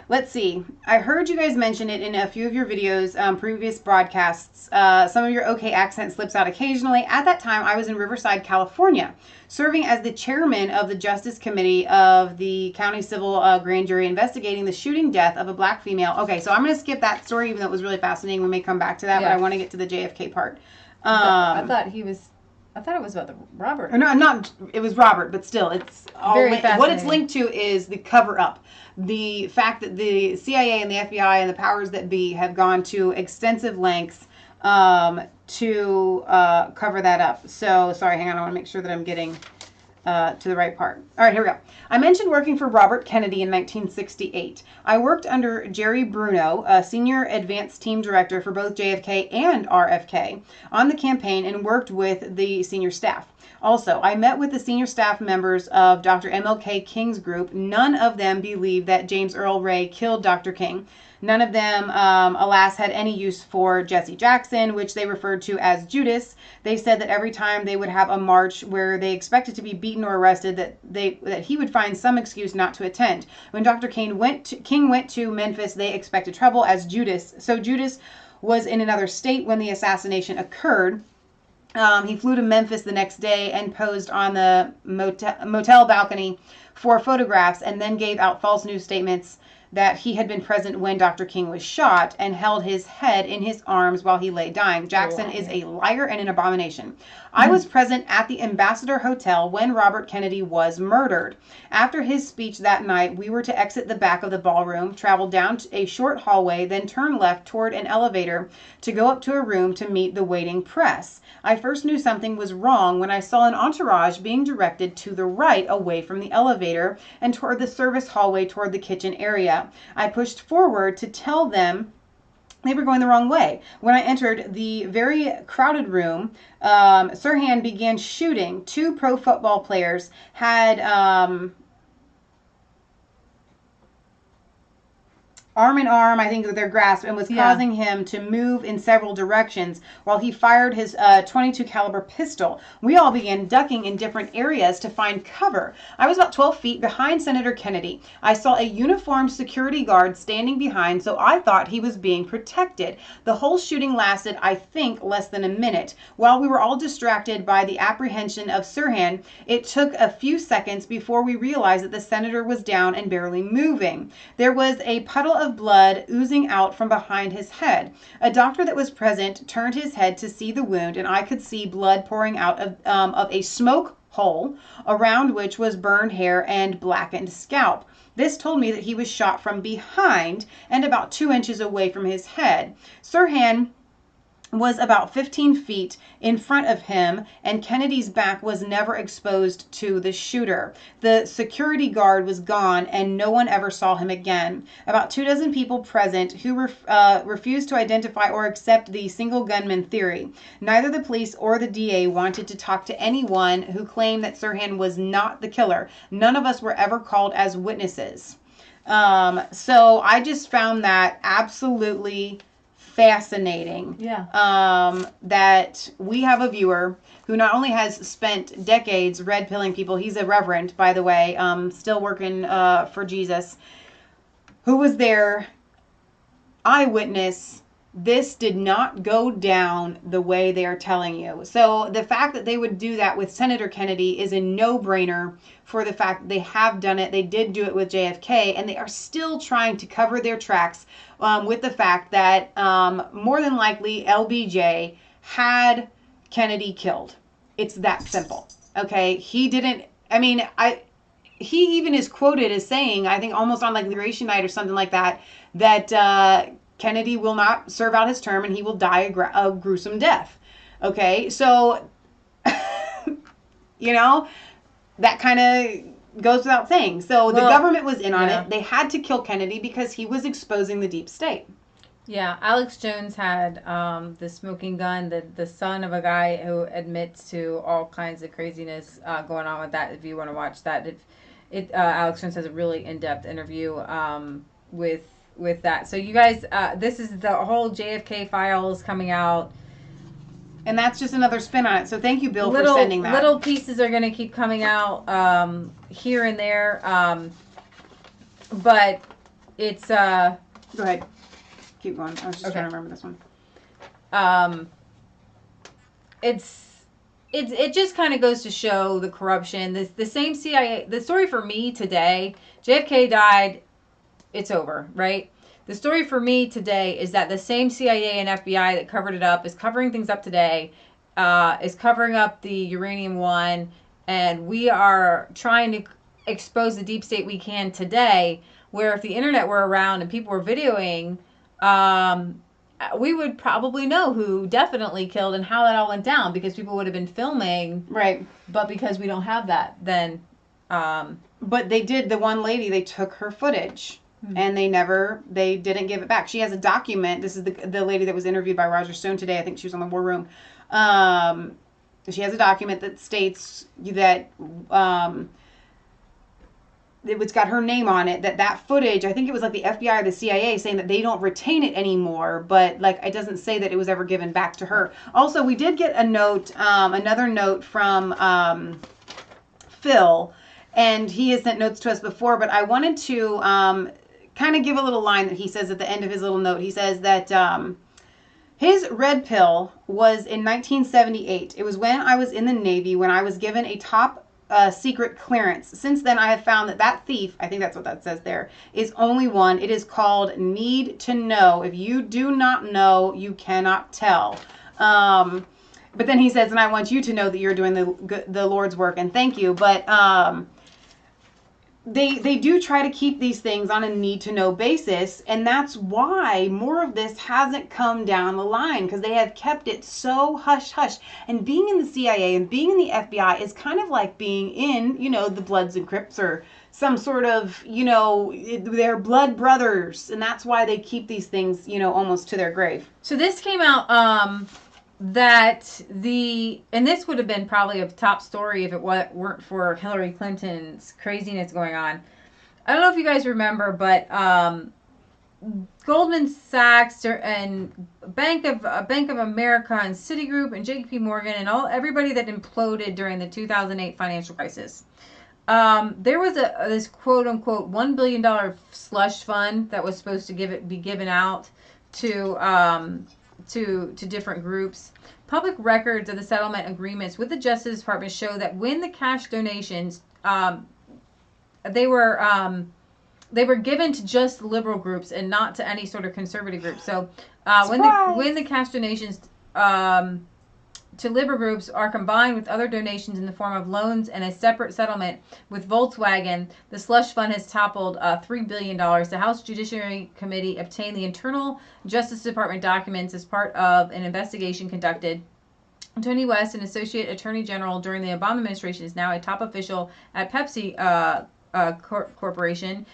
Let's see. I heard you guys mention it in a few of your videos, previous broadcasts. Some of your OK accent slips out occasionally. At that time, I was in Riverside, California, serving as the chairman of the Justice Committee of the County Civil Grand Jury investigating the shooting death of a black female. Okay, so I'm going to skip that story, even though it was really fascinating. We may come back to that, but I want to get to the JFK part. I thought it was about the Robert. No, not. It was Robert, but still, it's all Very fascinating. What it's linked to is the cover-up, the fact that the CIA and the FBI and the powers that be have gone to extensive lengths to cover that up. So, sorry, hang on. I want to make sure that I'm getting to the right part. All right, here we go. I mentioned working for Robert Kennedy in 1968. I worked under Jerry Bruno, a senior advanced team director for both JFK and RFK, on the campaign and worked with the senior staff. Also, I met with the senior staff members of Dr. MLK King's group. None of them believed that James Earl Ray killed Dr. King. None of them, alas, had any use for Jesse Jackson, which they referred to as Judas. They said that every time they would have a march where they expected to be beaten or arrested, that he would find some excuse not to attend. When Dr. King went to Memphis, they expected trouble as Judas. So Judas was in another state when the assassination occurred. He flew to Memphis the next day and posed on the motel balcony for photographs, and then gave out false news statements that he had been present when Dr. King was shot and held his head in his arms while he lay dying. Jackson is a liar and an abomination. I was present at the Ambassador Hotel when Robert Kennedy was murdered. After his speech that night, we were to exit the back of the ballroom, travel down a short hallway, then turn left toward an elevator to go up to a room to meet the waiting press. I first knew something was wrong when I saw an entourage being directed to the right away from the elevator and toward the service hallway toward the kitchen area. I pushed forward to tell them they were going the wrong way. When I entered the very crowded room, Sirhan began shooting. Two pro football players had arm in arm, I think, with their grasp, and was causing him to move in several directions while he fired his .22 caliber pistol. We all began ducking in different areas to find cover. I was about 12 feet behind Senator Kennedy. I saw a uniformed security guard standing behind, so I thought he was being protected. The whole shooting lasted, I think, less than a minute. While we were all distracted by the apprehension of Sirhan, it took a few seconds before we realized that the senator was down and barely moving. There was a puddle of blood oozing out from behind his head. A doctor that was present turned his head to see the wound, and I could see blood pouring out of a smoke hole around which was burned hair and blackened scalp. This told me that he was shot from behind and about 2 inches away from his head. Sirhan was about 15 feet in front of him, and Kennedy's back was never exposed to the shooter. The security guard was gone, and no one ever saw him again. About 24 people present who refused to identify or accept the single gunman theory. Neither the police or the DA wanted to talk to anyone who claimed that Sirhan was not the killer. None of us were ever called as witnesses. So I just found that absolutely fascinating. That we have a viewer who not only has spent decades red pilling people, he's a reverend, by the way, still working for Jesus, who was there, eyewitness, this did not go down the way they are telling you. So the fact that they would do that with Senator Kennedy is a no-brainer for the fact that they have done it. They did do it with JFK, and they are still trying to cover their tracks with the fact that more than likely LBJ had Kennedy killed. It's that simple. Okay? He didn't, I mean, he even is quoted as saying, I think almost on like Liberation Night or something like that, that Kennedy will not serve out his term and he will die a gruesome death. Okay, so, you know, that kind of goes without saying. So the government was in on it. They had to kill Kennedy because he was exposing the deep state. Yeah, Alex Jones had the smoking gun, the son of a guy who admits to all kinds of craziness going on with that. If you want to watch that, Alex Jones has a really in-depth interview with that. So you guys, this is the whole JFK files coming out. And that's just another spin on it. So thank you, Bill, for sending that. Little pieces are going to keep coming out here and there. But it's... Go ahead. Keep going. I was just trying to remember this one. It just kind of goes to show the corruption. The same CIA... The story for me today, JFK died... It's over, right? The story for me today is that the same CIA and FBI that covered it up is covering things up today, is covering up the uranium one, and we are trying to expose the deep state we can today, where if the internet were around and people were videoing, we would probably know who definitely killed and how that all went down because people would have been filming. Right. But because we don't have that, then... But they did, the one lady, they took her footage. And they didn't give it back. She has a document. This is the lady that was interviewed by Roger Stone today. I think she was on the War Room. She has a document that states that it's got her name on it, that footage, I think it was like the FBI or the CIA saying that they don't retain it anymore, but like it doesn't say that it was ever given back to her. Also, we did get a note, another note from Phil, and he has sent notes to us before, but I wanted to kind of give a little line that he says at the end of his little note. He says that his red pill was in 1978. It was when I was in the Navy, when I was given a top secret clearance. Since then, I have found that thief, I think that's what that says there, is only one. It is called need to know. If you do not know, you cannot tell. But then he says, and I want you to know that you're doing the Lord's work, and thank you. But they do try to keep these things on a need-to-know basis, and that's why more of this hasn't come down the line, because they have kept it so hush-hush. And being in the CIA and being in the FBI is kind of like being in, the Bloods and Crips or some sort of, they're blood brothers, and that's why they keep these things, almost to their grave. So this came out... and this would have been probably a top story if it weren't for Hillary Clinton's craziness going on. I don't know if you guys remember, but Goldman Sachs and Bank of America and Citigroup and JP Morgan and everybody that imploded during the 2008 financial crisis. There was this quote unquote $1 billion slush fund that was supposed to be given out to different groups. Public records of the settlement agreements with the Justice Department show that when the cash donations, they were given to just liberal groups and not to any sort of conservative group. So when the cash donations to liberal groups are combined with other donations in the form of loans and a separate settlement with Volkswagen, the slush fund has toppled $3 billion. The House Judiciary Committee obtained the internal Justice Department documents as part of an investigation conducted. Tony West, an associate attorney general during the Obama administration, is now a top official at Pepsi Corporation,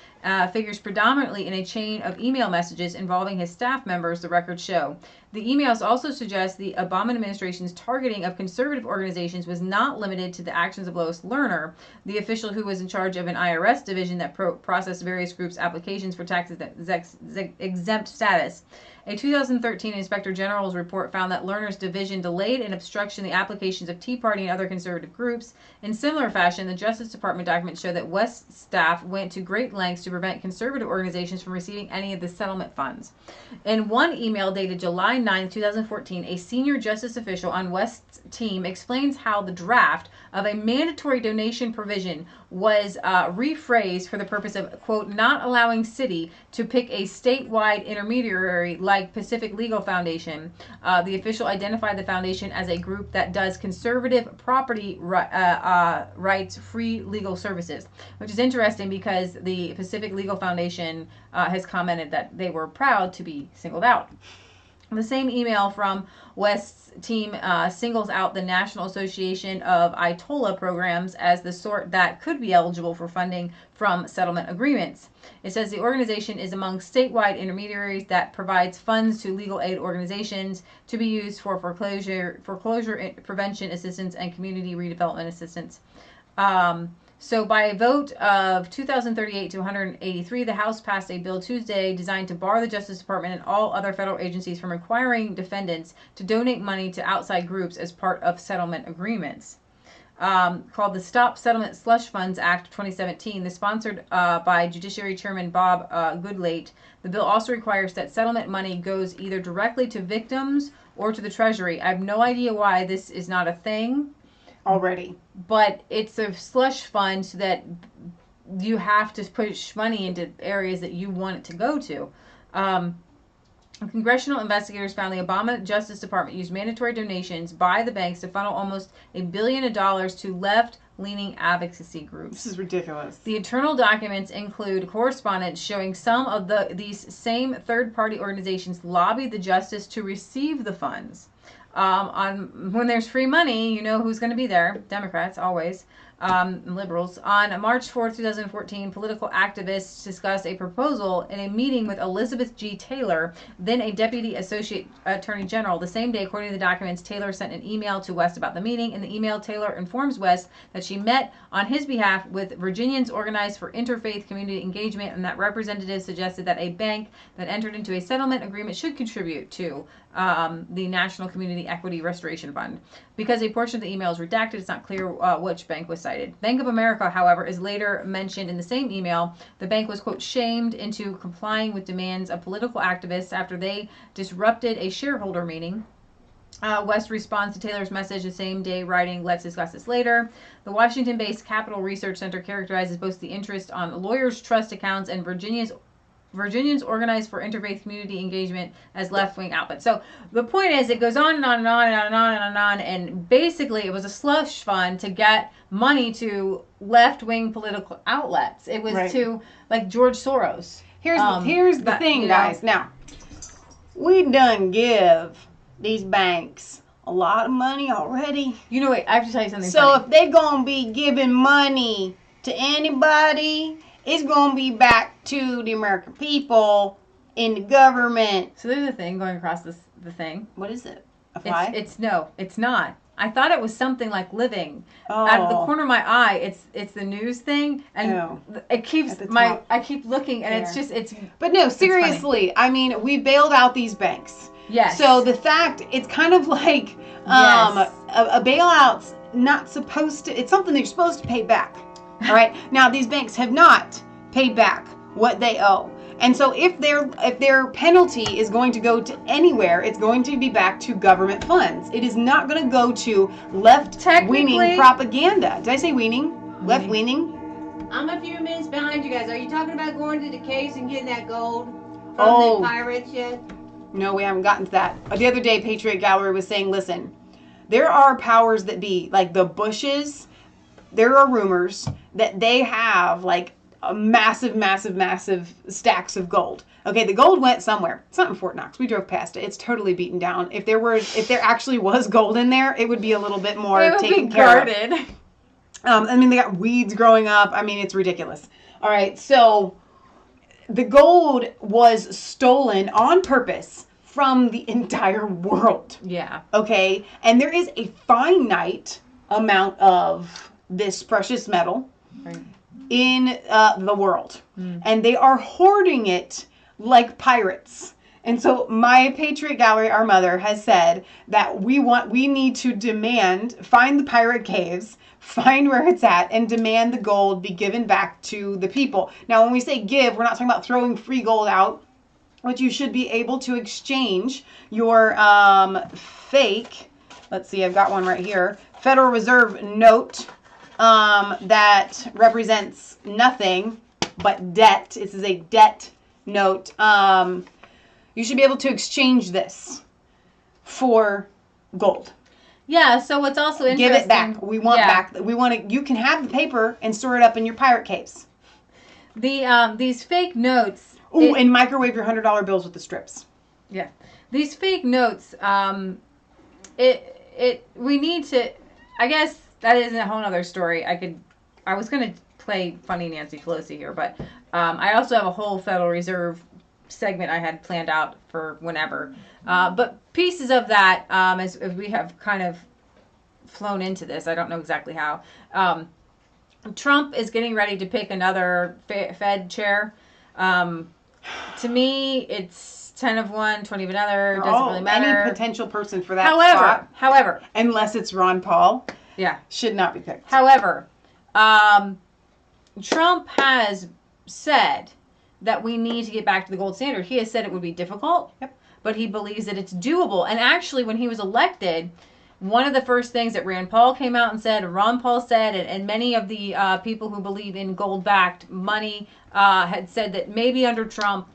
figures predominantly in a chain of email messages involving his staff members, the records show. The emails also suggest the Obama administration's targeting of conservative organizations was not limited to the actions of Lois Lerner, the official who was in charge of an IRS division that processed various groups' applications for tax exempt status. A 2013 Inspector General's report found that Lerner's division delayed and obstructed the applications of Tea Party and other conservative groups. In similar fashion, the Justice Department documents show that West's staff went to great lengths to prevent conservative organizations from receiving any of the settlement funds. In one email dated July 9, 2014, a senior justice official on West's team explains how the draft of a mandatory donation provision was rephrased for the purpose of, quote, not allowing city to pick a statewide intermediary like Pacific Legal Foundation. The official identified the foundation as a group that does conservative property rights free legal services, which is interesting because the Pacific Legal Foundation has commented that they were proud to be singled out. The same email from West's team singles out the National Association of ITOLA programs as the sort that could be eligible for funding from settlement agreements. It says the organization is among statewide intermediaries that provides funds to legal aid organizations to be used for foreclosure prevention assistance and community redevelopment assistance. So by a vote of 2,038 to 183, the House passed a bill Tuesday designed to bar the Justice Department and all other federal agencies from requiring defendants to donate money to outside groups as part of settlement agreements. Called the Stop Settlement Slush Funds Act of 2017, the sponsored by Judiciary Chairman Bob Goodlate. The bill also requires that settlement money goes either directly to victims or to the Treasury. I have no idea why this is not a thing already, but it's a slush fund so that you have to push money into areas that you want it to go to. Congressional investigators found the Obama Justice Department used mandatory donations by the banks to funnel almost $1 billion to left-leaning advocacy groups. This is ridiculous. The internal documents include correspondence showing some of these same third-party organizations lobbied the justice to receive the funds. When there's free money, you know who's going to be there. Democrats, always. Liberals. On March 4, 2014, political activists discussed a proposal in a meeting with Elizabeth G. Taylor, then a Deputy Associate Attorney General. The same day, according to the documents, Taylor sent an email to West about the meeting. In the email, Taylor informs West that she met on his behalf with Virginians Organized for Interfaith Community Engagement, and that representatives suggested that a bank that entered into a settlement agreement should contribute to the National Community Equity Restoration Fund. Because a portion of the email is redacted, it's not clear which bank was cited. Bank of America, however, is later mentioned in the same email. The bank was, quote, shamed into complying with demands of political activists after they disrupted a shareholder meeting. West responds to Taylor's message the same day, writing, "Let's discuss this later." The Washington-based Capital Research Center characterizes both the interest on lawyers' trust accounts and Virginians Organized for Interfaith Community Engagement as left-wing outlets. So the point is, it goes on and on and on and on and on and on, and basically it was a slush fund to get money to left-wing political outlets. It was to, like, George Soros. Here's the thing, guys. Now, we done give these banks a lot of money already. You know, wait, I have to tell you something So funny. if they're going to be giving money to anybody, it's going to be back to the American people in the government. So there's a thing going across the thing. What is it? A fly? It's not. I thought it was something like living. Out of the corner of my eye, it's the news thing, and it keeps I keep looking, and it's. But no, seriously, I mean, we bailed out these banks. Yes. So the fact, it's kind of like a bailout's not supposed to. It's something they're supposed to pay back. All right. Now these banks have not paid back what they owe. And so if their penalty is going to go to anywhere, it's going to be back to government funds. It is not going to go to left-leaning propaganda. Did I say weaning? Left-leaning? I'm a few minutes behind you guys. Are you talking about going to the caves and getting that gold from the pirates yet? No, we haven't gotten to that. The other day, Patriot Gallery was saying, listen, there are powers that be, like the Bushes. There are rumors that they have, like, a massive stacks of gold. Okay, the gold went somewhere. It's not in Fort Knox. We drove past it. It's totally beaten down. If there actually was gold in there, it would be a little bit more taken care of. I mean, they got weeds growing up. I mean, it's ridiculous. All right, so the gold was stolen on purpose from the entire world. Yeah. Okay, and there is a finite amount of this precious metal. Right. In the world, and they are hoarding it like pirates. And so my Patriot Gallery, our mother, has said that we need to find the pirate caves, find where it's at, and demand the gold be given back to the people. Now, when we say give, we're not talking about throwing free gold out, but you should be able to exchange your fake, let's see, I've got one right here, Federal Reserve note that represents nothing but debt. This is a debt note. You should be able to exchange this for gold. Yeah, so what's also interesting... Give it back. We want back. You can have the paper and store it up in your pirate caves. These fake notes... Ooh, and microwave your $100 bills with the strips. Yeah. These fake notes, we need to... I guess that isn't a whole other story. I was going to play funny Nancy Pelosi here, but I also have a whole Federal Reserve segment I had planned out for whenever. But pieces of that, as we have kind of flown into this, I don't know exactly how. Trump is getting ready to pick another Fed chair. To me, it's 10 of one, 20 of another. Doesn't really matter. Any potential person for that spot. However, unless it's Ron Paul, should not be picked. However, Trump has said that we need to get back to the gold standard. He has said it would be difficult, but he believes that it's doable. And actually, when he was elected, one of the first things that Rand Paul came out and said, Ron Paul said, and many of the people who believe in gold-backed money had said that maybe under Trump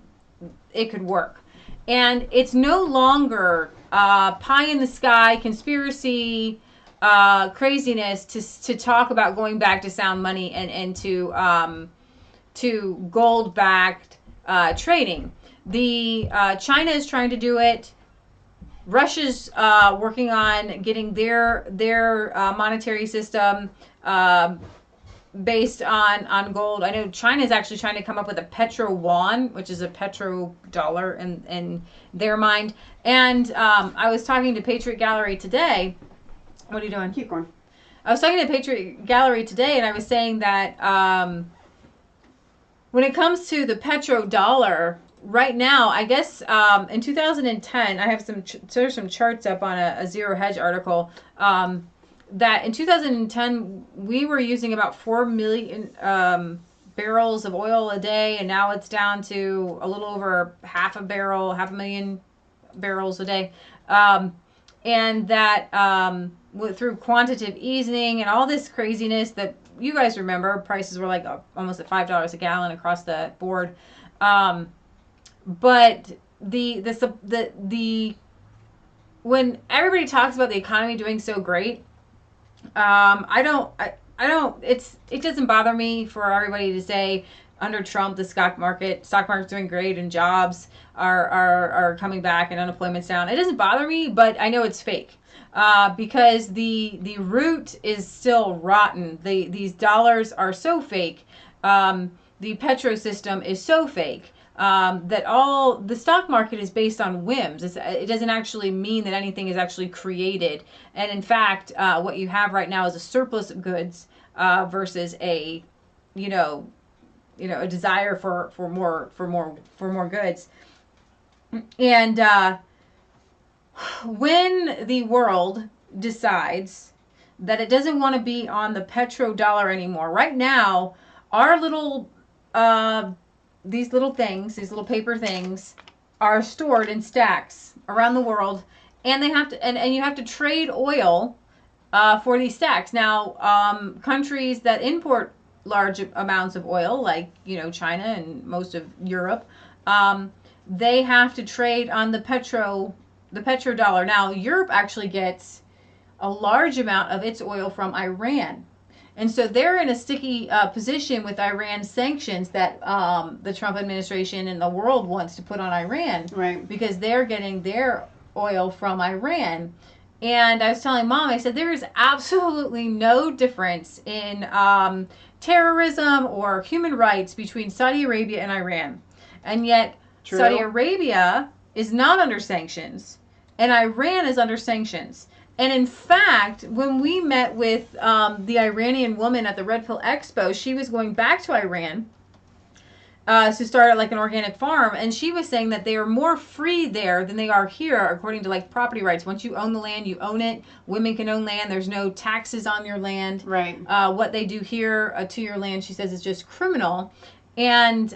it could work. And it's no longer pie-in-the-sky conspiracy craziness to talk about going back to sound money and to gold-backed trading. China is trying to do it. Russia's working on getting their monetary system based on gold. I know China is actually trying to come up with a petro yuan, which is a petro dollar in their mind. And I was talking to Patriot Gallery today. What are you doing? Keep going. I was talking to Patriot Gallery today, and I was saying that when it comes to the petrodollar, right now, I guess in 2010, I have some charts up on a Zero Hedge article, that in 2010, we were using about 4 million barrels of oil a day, and now it's down to a little over half a million barrels a day. And that through quantitative easing and all this craziness that you guys remember, prices were like almost at $5 a gallon across the board. But when everybody talks about the economy doing so great, it doesn't bother me for everybody to say under Trump the stock market's doing great and jobs are coming back and unemployment's down. It doesn't bother me, but I know it's fake. Because the root is still rotten. These dollars are so fake. The petro system is so fake. That all the stock market is based on whims. It doesn't actually mean that anything is actually created. And in fact, what you have right now is a surplus of goods versus a desire for more goods. And when the world decides that it doesn't want to be on the petrodollar anymore, right now, our little these little paper things are stored in stacks around the world, and they have to, and you have to trade oil for these stacks. Now, countries that import large amounts of oil, like China and most of Europe, they have to trade on the petrodollar. Now, Europe actually gets a large amount of its oil from Iran. And so they're in a sticky position with Iran sanctions that the Trump administration and the world wants to put on Iran. Right. Because they're getting their oil from Iran. And I was telling Mom, I said, there is absolutely no difference in terrorism or human rights between Saudi Arabia and Iran. And yet, True. Saudi Arabia is not under sanctions, and Iran is under sanctions. And in fact, when we met with the Iranian woman at the Red Pill Expo, she was going back to Iran, to start like an organic farm, and she was saying that they are more free there than they are here, according to like property rights. Once you own the land, you own it. Women can own land. There's no taxes on your land. Right. What they do here to your land, she says, is just criminal. And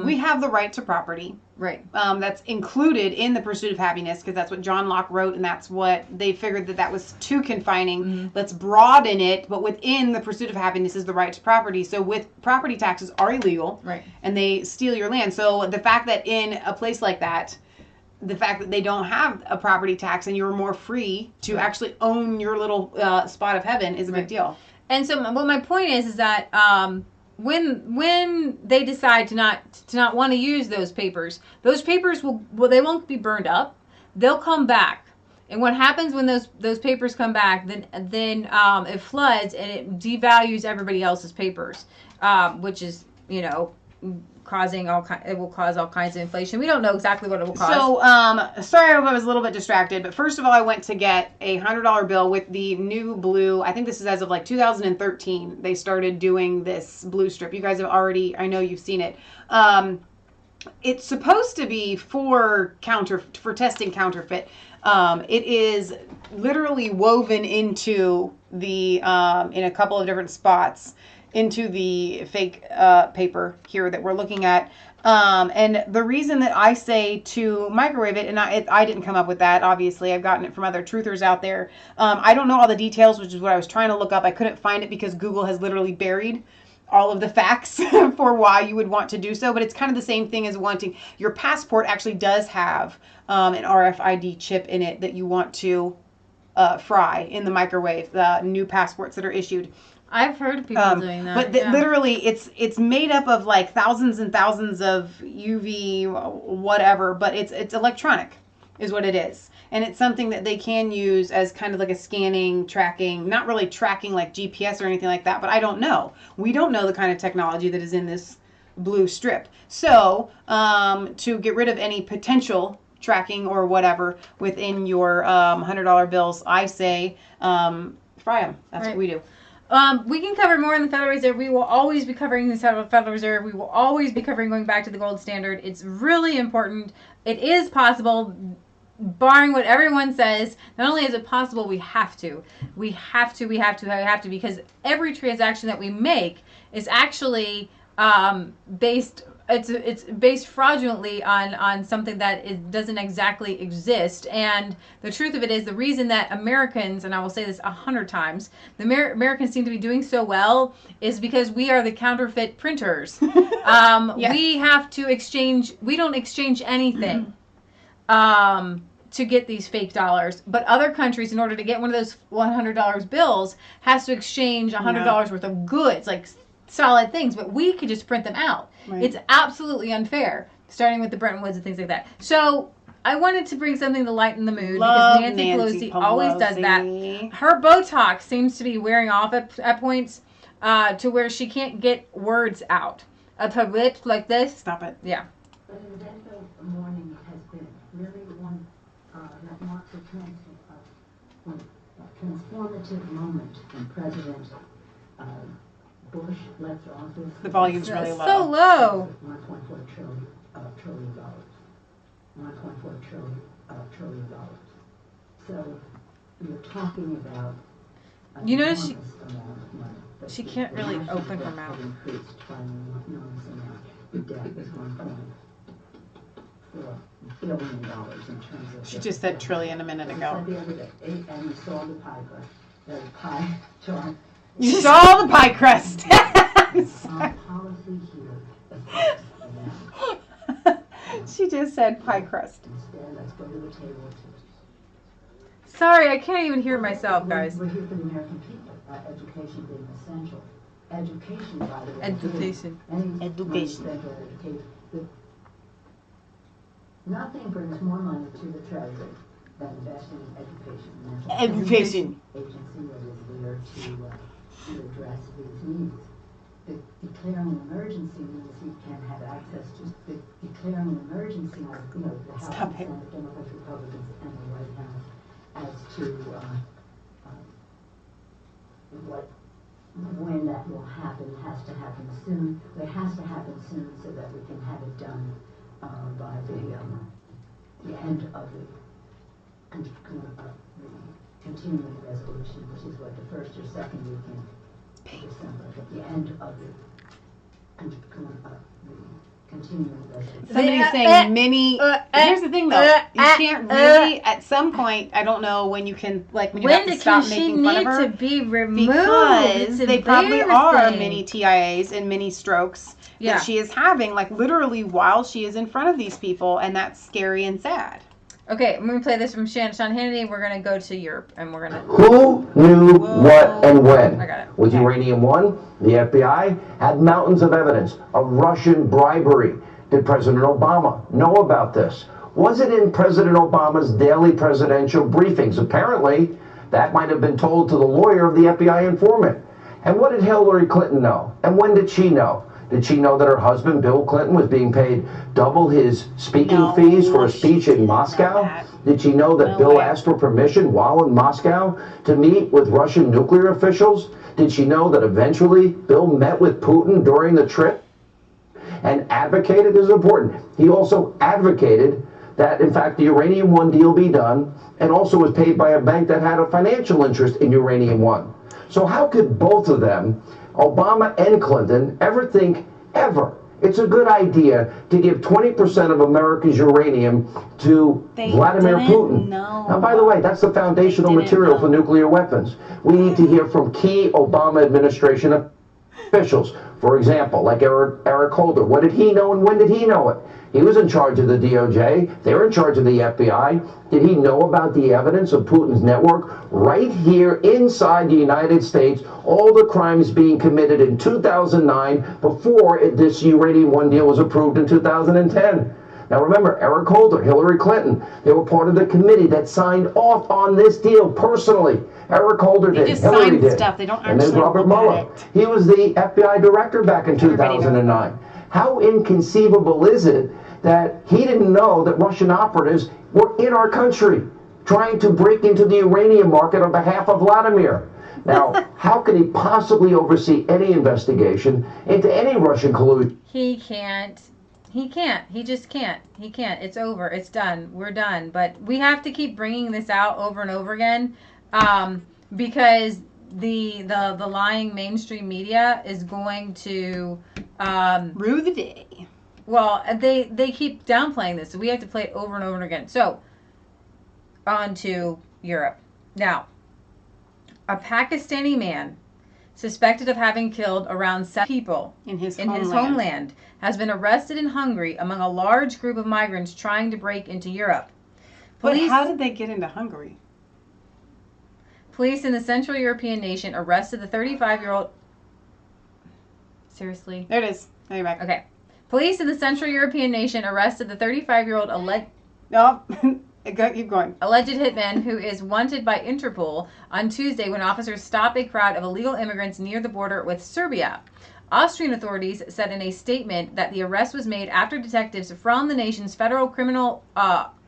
we have the right to property. Right. That's included in the Pursuit of Happiness, because that's what John Locke wrote, and that's what they figured that was too confining. Let's broaden it, but within the Pursuit of Happiness is the right to property. So with property taxes are illegal, right, and they steal your land. So the fact that in a place like that, the fact that they don't have a property tax and you're more free to actually own your little spot of heaven is a big deal. And so what my point is that when they decide to not want to use those papers they won't be burned up. They'll come back. And what happens when those papers come back, then it floods and it devalues everybody else's papers, which is, you know, it will cause all kinds of inflation. We don't know exactly what it will cause. So, sorry I was a little bit distracted, but first of all, I went to get a $100 bill with the new blue. I think this is as of like 2013. They started doing this blue strip. You guys have already, I know you've seen it. It's supposed to be for testing counterfeit. It is literally woven into the in a couple of different spots into the fake paper here that we're looking at. And the reason that I say to microwave it, and I didn't come up with that, obviously. I've gotten it from other truthers out there. I don't know all the details, which is what I was trying to look up. I couldn't find it because Google has literally buried all of the facts for why you would want to do so. But it's kind of the same thing as wanting, your passport actually does have an RFID chip in it that you want to fry in the microwave, the new passports that are issued. I've heard of people doing that. But literally, it's made up of like thousands and thousands of UV whatever, but it's electronic, is what it is, and it's something that they can use as kind of like a scanning, tracking, not really tracking like GPS or anything like that. But I don't know. We don't know the kind of technology that is in this blue strip. So to get rid of any potential tracking or whatever within your $100 bills, I say fry them. That's what we do. We can cover more in the Federal Reserve. We will always be covering the Federal Reserve. We will always be covering going back to the gold standard. It's really important. It is possible, barring what everyone says. Not only is it possible, we have to. We have to, because every transaction that we make is actually based. It's based fraudulently on something that doesn't exactly exist. And the truth of it is, the reason that Americans, and I will say this 100 times, the Americans seem to be doing so well is because we are the counterfeit printers. We have to exchange. We don't exchange anything to get these fake dollars. But other countries, in order to get one of those $100 bills, has to exchange $100 worth of goods, like solid things. But we could just print them out. Right. It's absolutely unfair, starting with the Bretton Woods and things like that. So I wanted to bring something to lighten the mood, because Nancy Pelosi always does that. Her Botox seems to be wearing off at points to where she can't get words out of her lips like this. Stop it. Yeah. But an event of morning has been really one that marks a transformative moment when President Bush left office. The volume's really low. So low. $1.4 trillion. $1.4 trillion. So you're talking about you notice she can't really open her mouth. Increased by an enormous amount. The debt is $1.4 billion in terms of. She just said trillion a minute ago. The other day, and you saw the pie chart. You saw the pie crust. Policy here. She just said pie crust. Instead, let's go to the table. Sorry, I can't even hear myself, guys. We're here for the American people. Education being essential. Education, by the way. Education. Nothing brings more money to the Treasury than investing in education. Education. Agency that is there to address these needs. Declaring an emergency means you can have access to declaring an emergency on, the House and Senate, Democrats, Republicans, and the White House as to what when that will happen has to happen soon. It has to happen soon so that we can have it done by the end of the continuing resolution, which is what, the first or second weekend of December, at the end of the continuing resolution. Somebody's saying many. Here's the thing, though. You can't really. At some point, I don't know when you can, like, when you have to stop making fun of her. To be removed? Because they probably are mini TIAs and mini strokes that she is having, like, literally while she is in front of these people, and that's scary and sad. Okay, I'm going to play this from Sean Hannity. We're going to go to Europe, and we're going to... Who knew what and when? I got it. With Uranium One, the FBI had mountains of evidence of Russian bribery. Did President Obama know about this? Was it in President Obama's daily presidential briefings? Apparently, that might have been told to the lawyer of the FBI informant. And what did Hillary Clinton know? And when did she know? Did she know that her husband, Bill Clinton, was being paid double his speaking fees for a speech in Moscow? Did she know that Bill asked for permission while in Moscow to meet with Russian nuclear officials? Did she know that eventually Bill met with Putin during the trip and advocated? This is important. He also advocated that, in fact, the Uranium One deal be done, and also was paid by a bank that had a financial interest in Uranium One. So how could both of them, Obama and Clinton, ever think, ever, it's a good idea to give 20% of America's uranium to Vladimir Putin? Now, by the way, that's the foundational material for nuclear weapons. We need to hear from key Obama administration officials. For example, like Eric Holder. What did he know and when did he know it? He was in charge of the DOJ. They were in charge of the FBI. Did he know about the evidence of Putin's network right here inside the United States? All the crimes being committed in 2009 before this Uranium One deal was approved in 2010. Now remember, Eric Holder, Hillary Clinton, they were part of the committee that signed off on this deal personally. Eric Holder did, Hillary did. Stuff. They don't and then Robert Mueller. He was the FBI director back in 2009. How inconceivable is it that he didn't know that Russian operatives were in our country trying to break into the uranium market on behalf of Vladimir? Now, how can he possibly oversee any investigation into any Russian collusion? He can't. He can't. He just can't. He can't. It's over. It's done. We're done. But we have to keep bringing this out over and over again because the lying mainstream media is going to rue the day. Well, they keep downplaying this, so we have to play it over and over again. So, on to Europe. Now, a Pakistani man suspected of having killed around 7 people in his homeland has been arrested in Hungary among a large group of migrants trying to break into Europe. But how did they get into Hungary? Police in the Central European nation arrested the 35-year-old... Seriously? There it is. There you're back. Okay. Police in the Central European nation arrested the 35-year-old keep going. Alleged hitman who is wanted by Interpol on Tuesday when officers stopped a crowd of illegal immigrants near the border with Serbia. Austrian authorities said in a statement that the arrest was made after detectives from the nation's federal criminal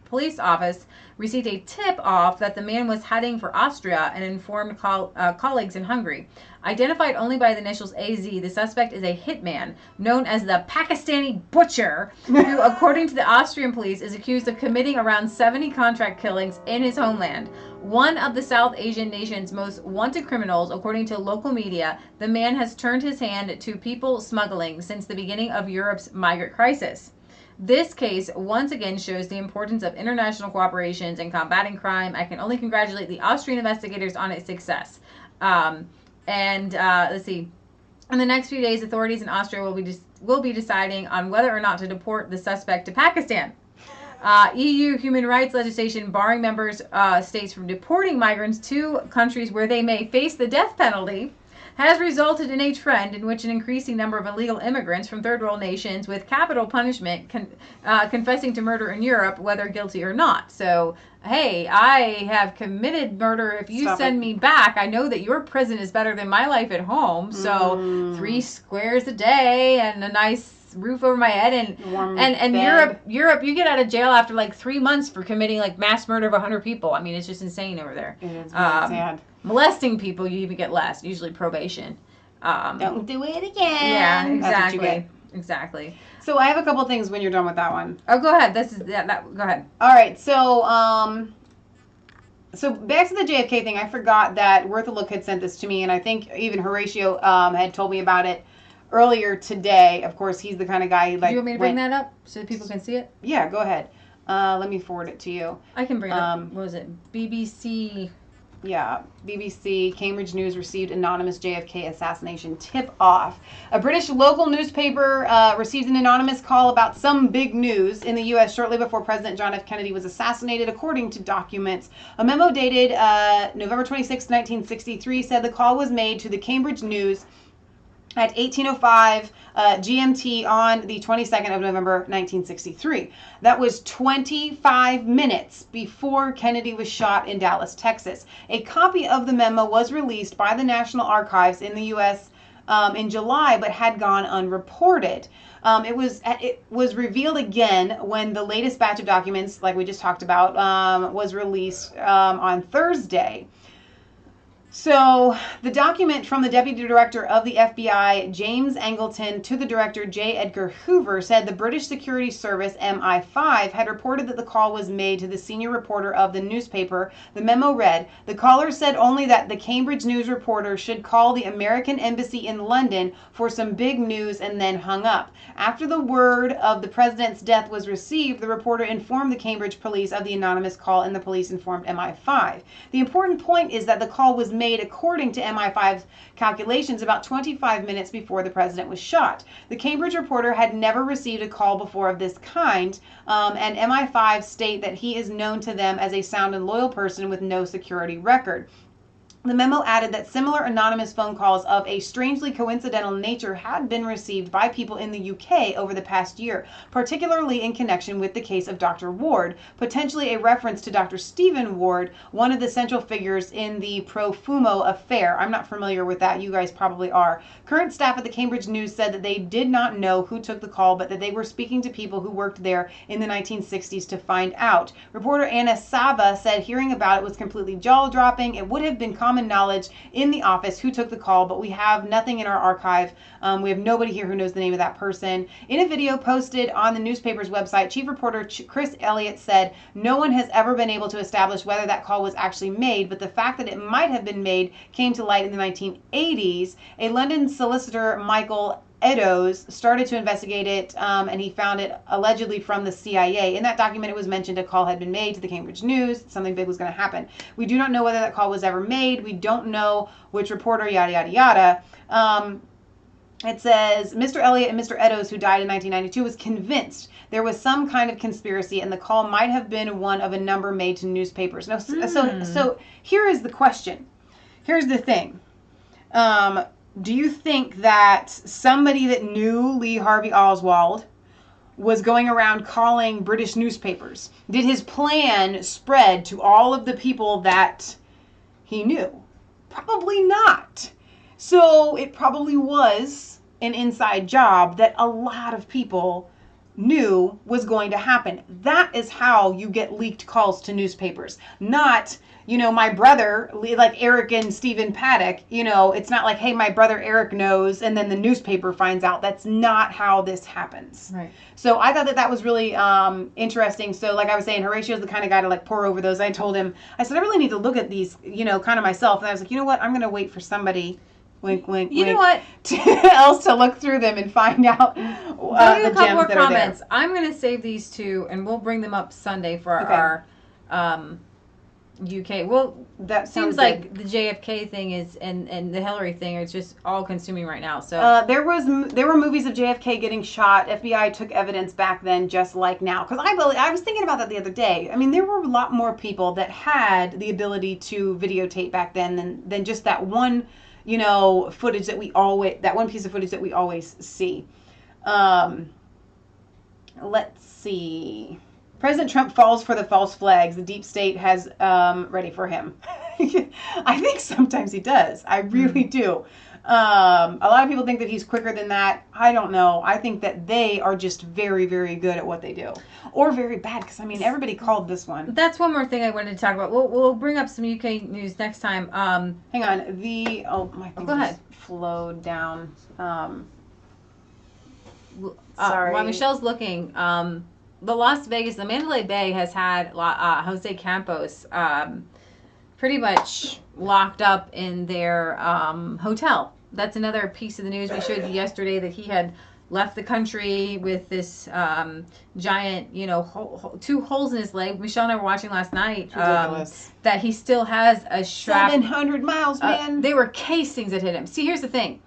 police office received a tip-off that the man was heading for Austria and informed colleagues in Hungary. Identified only by the initials AZ, the suspect is a hitman known as the Pakistani Butcher, who, according to the Austrian police, is accused of committing around 70 contract killings in his homeland. One of the South Asian nation's most wanted criminals, according to local media, the man has turned his hand to people smuggling since the beginning of Europe's migrant crisis. This case once again shows the importance of international cooperation in combating crime. I can only congratulate the Austrian investigators on its success. Let's see. In the next few days, authorities in Austria will be deciding on whether or not to deport the suspect to Pakistan. EU human rights legislation barring members states from deporting migrants to countries where they may face the death penalty has resulted in a trend in which an increasing number of illegal immigrants from third world nations with capital punishment confessing to murder in Europe, whether guilty or not. So, hey, I have committed murder. If you send me back, I know that your prison is better than my life at home. So 3 squares a day and a nice roof over my head and Europe, you get out of jail after like 3 months for committing like mass murder of 100 people. I mean, it's just insane over there. It is really sad. Molesting people, you even get less, usually probation. Don't do it again. Yeah, That's what you exactly. get. Exactly. So I have a couple things when you're done with that one. Oh, go ahead. Go ahead. All right. So back to the JFK thing. I forgot that Worth a Look had sent this to me, and I think even Horatio had told me about it earlier today. Of course, he's the kind of guy. Do you want me to bring that up so that people can see it? Yeah, go ahead. Let me forward it to you. I can bring it up. What was it? BBC. Yeah, BBC, Cambridge News received anonymous JFK assassination tip-off. A British local newspaper received an anonymous call about some big news in the U.S. shortly before President John F. Kennedy was assassinated, according to documents. A memo dated November 26, 1963 said the call was made to the Cambridge News at 18:05 GMT on the 22nd of November 1963. That was 25 minutes before Kennedy was shot in Dallas, Texas. A copy of the memo was released by the National Archives in the U.S. In July, but had gone unreported. It was revealed again when the latest batch of documents, like we just talked about, was released on Thursday. So the document from the Deputy Director of the FBI, James Angleton, to the Director, J. Edgar Hoover, said the British Security Service, MI5, had reported that the call was made to the senior reporter of the newspaper. The memo read, the caller said only that the Cambridge News reporter should call the American Embassy in London for some big news, and then hung up. After the word of the president's death was received, the reporter informed the Cambridge police of the anonymous call, and the police informed MI5. The important point is that the call was made according to MI5's calculations about 25 minutes before the president was shot. The Cambridge reporter had never received a call before of this kind, and MI5 state that he is known to them as a sound and loyal person with no security record. The memo added that similar anonymous phone calls of a strangely coincidental nature had been received by people in the UK over the past year, particularly in connection with the case of Dr. Ward, potentially a reference to Dr. Stephen Ward, one of the central figures in the Profumo affair. I'm not familiar with that. You guys probably are. Current staff at the Cambridge News said that they did not know who took the call, but that they were speaking to people who worked there in the 1960s to find out. Reporter Anna Saba said hearing about it was completely jaw-dropping. It would have been common knowledge in the office who took the call, but we have nothing in our archive. We have nobody here who knows the name of that person. In a video posted on the newspaper's website, Chief Reporter Chris Elliott said, no one has ever been able to establish whether that call was actually made, but the fact that it might have been made came to light in the 1980s. A London solicitor, Michael Eddowes, started to investigate it, and he found it allegedly from the CIA. In that document, it was mentioned a call had been made to the Cambridge News. Something big was going to happen. We do not know whether that call was ever made. We don't know which reporter, yada, yada, yada. It says, Mr. Elliott and Mr. Eddowes, who died in 1992, was convinced there was some kind of conspiracy and the call might have been one of a number made to newspapers. Now, so here is the question. Here's the thing. Do you think that somebody that knew Lee Harvey Oswald was going around calling British newspapers? Did his plan spread to all of the people that he knew? Probably not. So it probably was an inside job that a lot of people knew was going to happen. That is how you get leaked calls to newspapers. Not, my brother, like Eric and Stephen Paddock, it's not like, hey, my brother Eric knows and then the newspaper finds out. That's not how this happens. Right. So I thought that was really interesting. So like I was saying, Horatio's the kind of guy to pour over those. I told him, I said, I really need to look at these, kind of myself. And I was like, you know what? I'm going to wait for somebody, wink, wink, you wink, know what? else to look through them and find out the a couple gems more that comments. are there. I'm going to save these two, and we'll bring them up Sunday for our UK. Well, that seems like the JFK thing is and the Hillary thing is just all consuming right now. So there were movies of JFK getting shot. FBI took evidence back then, just like now. Because I was thinking about that the other day. I mean, there were a lot more people that had the ability to videotape back then than just that one, footage that one piece of footage that we always see. Let's see. President Trump falls for the false flags. The deep state has ready for him. I think sometimes he does. I really do. A lot of people think that he's quicker than that. I don't know. I think that they are just very, very good at what they do. Or very bad, because, I mean, everybody called this one. That's one more thing I wanted to talk about. We'll bring up some UK news next time. Hang on. My thing go ahead. Flowed down. Sorry. While Michelle's looking, the Mandalay Bay has had Jose Campos pretty much locked up in their hotel. That's another piece of the news we showed you yesterday, that he had left the country with this giant, 2 holes in his leg. Michelle and I were watching last night that he still has a strap. 700 miles, man. They were casings that hit him. See, here's the thing.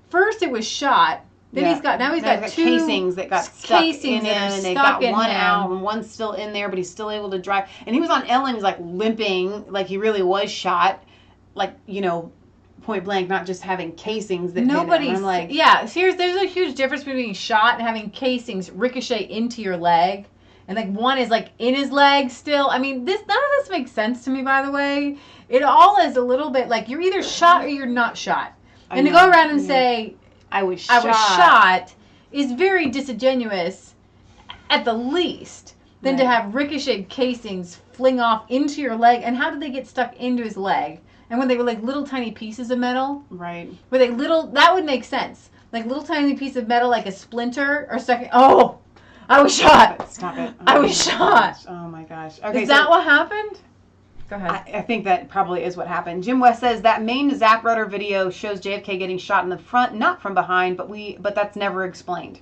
First it was shot. Then he's got 2 casings that got stuck in him, and they got one out and one's still in there, but he's still able to drive. And he was on Ellen, he's like limping, like he really was shot, like, point blank, not just having casings that hit him. I'm like, there's a huge difference between being shot and having casings ricochet into your leg. And like one is like in his leg still. I mean, none of this makes sense to me, by the way. It all is a little bit like you're either shot or you're not shot. And to go around and say, I was shot is very disingenuous at the least than to have ricocheted casings fling off into your leg. And how did they get stuck into his leg? And when they were like little tiny pieces of metal, right? Were they little? That would make sense. Like little tiny piece of metal, like a splinter or stuck. Oh, I was shot. Stop it! I was shot. Oh my gosh! Okay, is that what happened? Go ahead. I think that probably is what happened. Jim West says that main Zapruder video shows JFK getting shot in the front, not from behind, but that's never explained.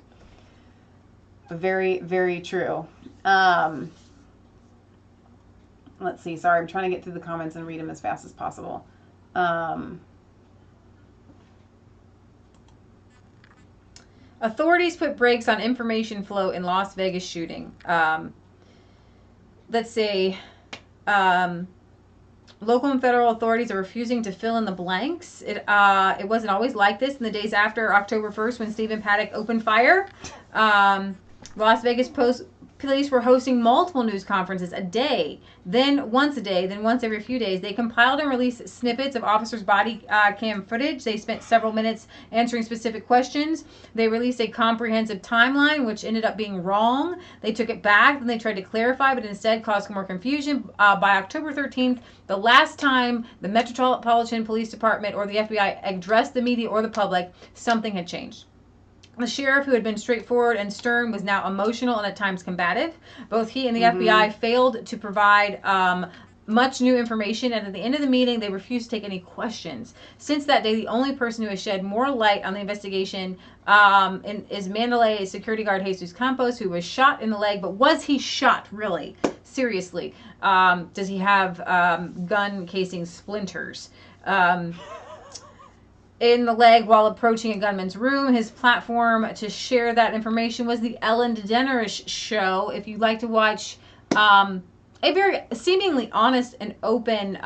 Very, very true. Let's see. Sorry, I'm trying to get through the comments and read them as fast as possible. Authorities put brakes on information flow in Las Vegas shooting. Let's see. Local and federal authorities are refusing to fill in the blanks. It wasn't always like this in the days after October 1st when Stephen Paddock opened fire. Las Vegas police were hosting multiple news conferences a day, then once every few days. They compiled and released snippets of officers' body cam footage. They spent several minutes answering specific questions. They released a comprehensive timeline, which ended up being wrong. They took it back, then they tried to clarify, but instead caused more confusion. By October 13th, the last time the Metropolitan Police Department or the FBI addressed the media or the public, something had changed. The sheriff, who had been straightforward and stern, was now emotional and at times combative. Both he and the FBI failed to provide much new information, and at the end of the meeting, they refused to take any questions. Since that day, the only person who has shed more light on the investigation is Mandalay security guard Jesus Campos, who was shot in the leg. But was he shot, really? Seriously? Does he have gun casing splinters? In the leg while approaching a gunman's room. His platform to share that information was the Ellen DeGeneres show. If you'd like to watch a very seemingly honest and open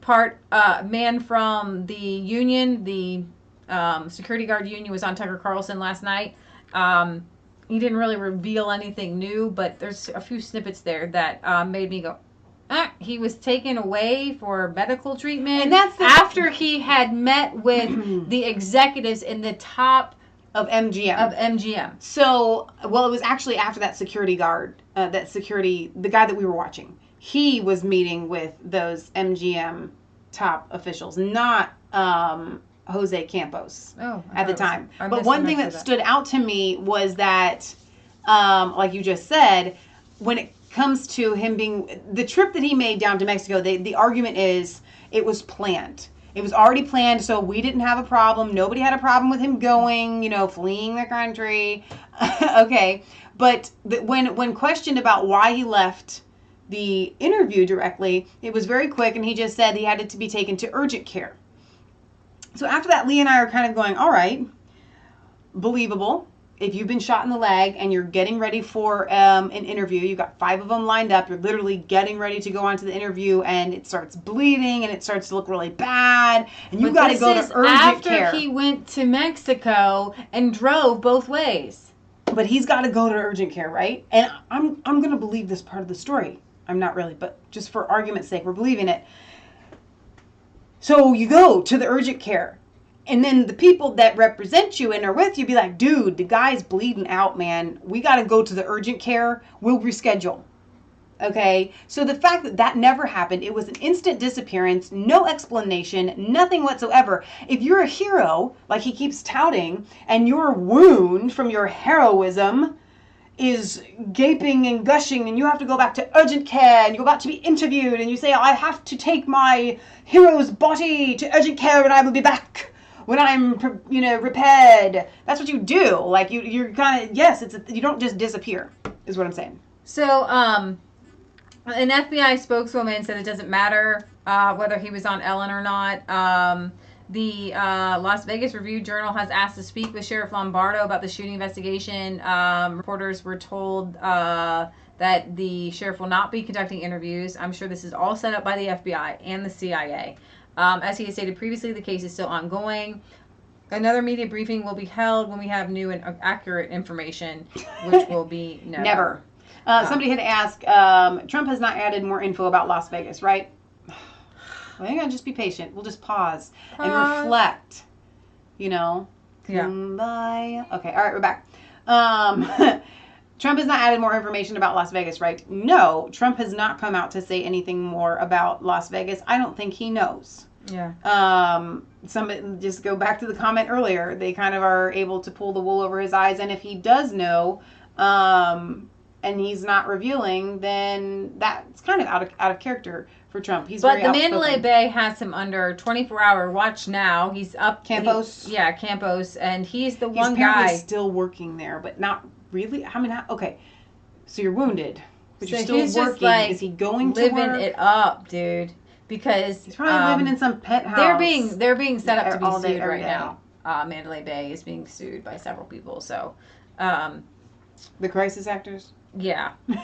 man from the union, the security guard union, was on Tucker Carlson last night. He didn't really reveal anything new, but there's a few snippets there that made me go, he was taken away for medical treatment, and that's after he had met with the executives in the top of MGM. So, well, it was actually after that security guard, the guy that we were watching. He was meeting with those MGM top officials, not Jose Campos at the time. But one thing that stood out to me was that, like you just said, when it comes to him being the trip that he made down to Mexico, the argument is it was planned. It was already planned, so we didn't have a problem. Nobody had a problem with him going, fleeing the country. Okay, but when questioned about why he left the interview directly, it was very quick, and he just said he had to be taken to urgent care. So after that, Lee and I are kind of going, all right, believable. If you've been shot in the leg and you're getting ready for an interview, you've got 5 of them lined up, you're literally getting ready to go on to the interview, and it starts bleeding and it starts to look really bad, and you've got to go to urgent care. After he went to Mexico and drove both ways. But he's got to go to urgent care, right? And I'm going to believe this part of the story. I'm not really, but just for argument's sake, we're believing it. So you go to the urgent care. And then the people that represent you and are with you be like, dude, the guy's bleeding out, man. We got to go to the urgent care. We'll reschedule. Okay? So the fact that that never happened, it was an instant disappearance, no explanation, nothing whatsoever. If you're a hero, like he keeps touting, and your wound from your heroism is gaping and gushing, and you have to go back to urgent care, and you're about to be interviewed, and you say, I have to take my hero's body to urgent care, and I will be back when I'm, repaired. That's what you do. Like, you're kind of, yes, you don't just disappear, is what I'm saying. So, an FBI spokeswoman said it doesn't matter whether he was on Ellen or not. The Las Vegas Review-Journal has asked to speak with Sheriff Lombardo about the shooting investigation. Reporters were told that the sheriff will not be conducting interviews. I'm sure this is all set up by the FBI and the CIA. As he has stated previously, the case is still ongoing. Another media briefing will be held when we have new and accurate information, which will be never. Somebody had asked, Trump has not added more info about Las Vegas, right? Well, you gotta just be patient. We'll just pause and reflect, Yeah. Bye. Okay, all right, we're back. Trump has not added more information about Las Vegas, right? No, Trump has not come out to say anything more about Las Vegas. I don't think he knows. Yeah. Somebody, just go back to the comment earlier. They kind of are able to pull the wool over his eyes, and if he does know, and he's not revealing, then that's kind of out of character for Trump. He's but very the outspoken. Mandalay Bay has him under 24-hour watch now. He's up Campos. Campos, and he's the He's one apparently guy still working there, but not really. I mean, okay, so you're wounded, but so you're still he's working. Just like Is he going to living work? it up, dude? Because he's probably living in some penthouse. They're being set up to be all day, sued every right day. now. Mandalay Bay is being sued by several people. So, the crisis actors. Yeah. I'm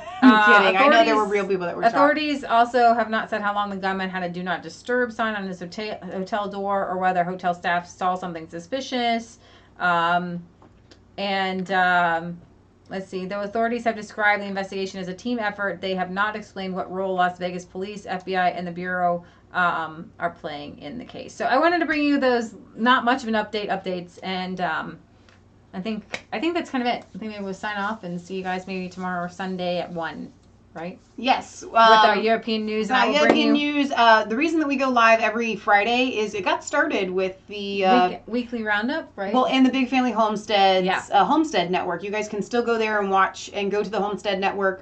kidding. I know there were real people that were shot. Authorities also have not said how long the gunman had a do not disturb sign on his hotel door or whether hotel staff saw something suspicious. Let's see. Though authorities have described the investigation as a team effort, they have not explained what role Las Vegas Police, FBI, and the Bureau are playing in the case. So I wanted to bring you those not much of an updates, and I think that's kind of it. I think maybe we'll sign off and see you guys maybe tomorrow or Sunday at 1, right? Yes. With our European news. And European news. The reason that we go live every Friday is it got started with the weekly roundup, right? Well, and the Big Family Homesteads Homestead Network. You guys can still go there and watch and go to the Homestead Network.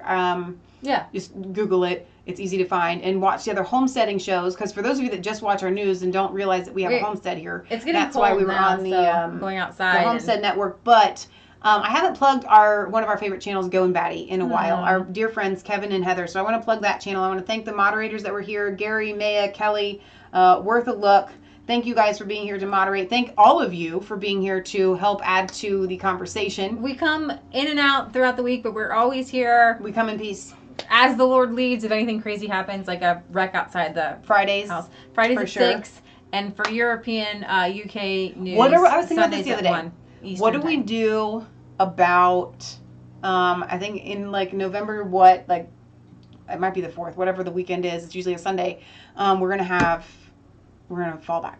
Just Google it. It's easy to find and watch the other homesteading shows. Because for those of you that just watch our news and don't realize that we have a homestead here, it's getting that's cold why we were now, on the going outside. The Homestead Network. But I haven't plugged one of our favorite channels, Going Batty, in a while. Our dear friends Kevin and Heather. So I want to plug that channel. I want to thank the moderators that were here: Gary, Maya, Kelly. Worth a look. Thank you guys for being here to moderate. Thank all of you for being here to help add to the conversation. We come in and out throughout the week, but we're always here. We come in peace. As the Lord leads, if anything crazy happens, like a wreck outside the Fridays house. Fridays for at sure. 6, and for European UK news, I was thinking about this Sundays the other at day. 1 Eastern What do we time. do about, I think in like November, it might be the 4th, whatever the weekend is, it's usually a Sunday, we're going to fall back.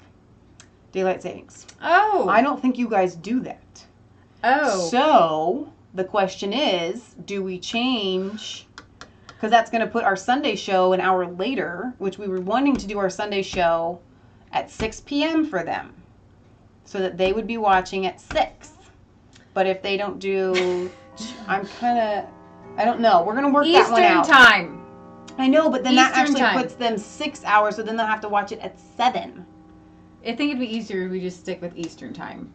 Daylight savings. Oh. I don't think you guys do that. Oh. So the question is, do we change? Because that's going to put our Sunday show an hour later, which we were wanting to do our Sunday show at 6 p.m. for them, so that they would be watching at 6. But if they don't do, I don't know. We're going to work that one out. Eastern time. I know, but then that Eastern actually time. puts them 6 hours, so then they'll have to watch it at 7. I think it'd be easier if we just stick with Eastern time.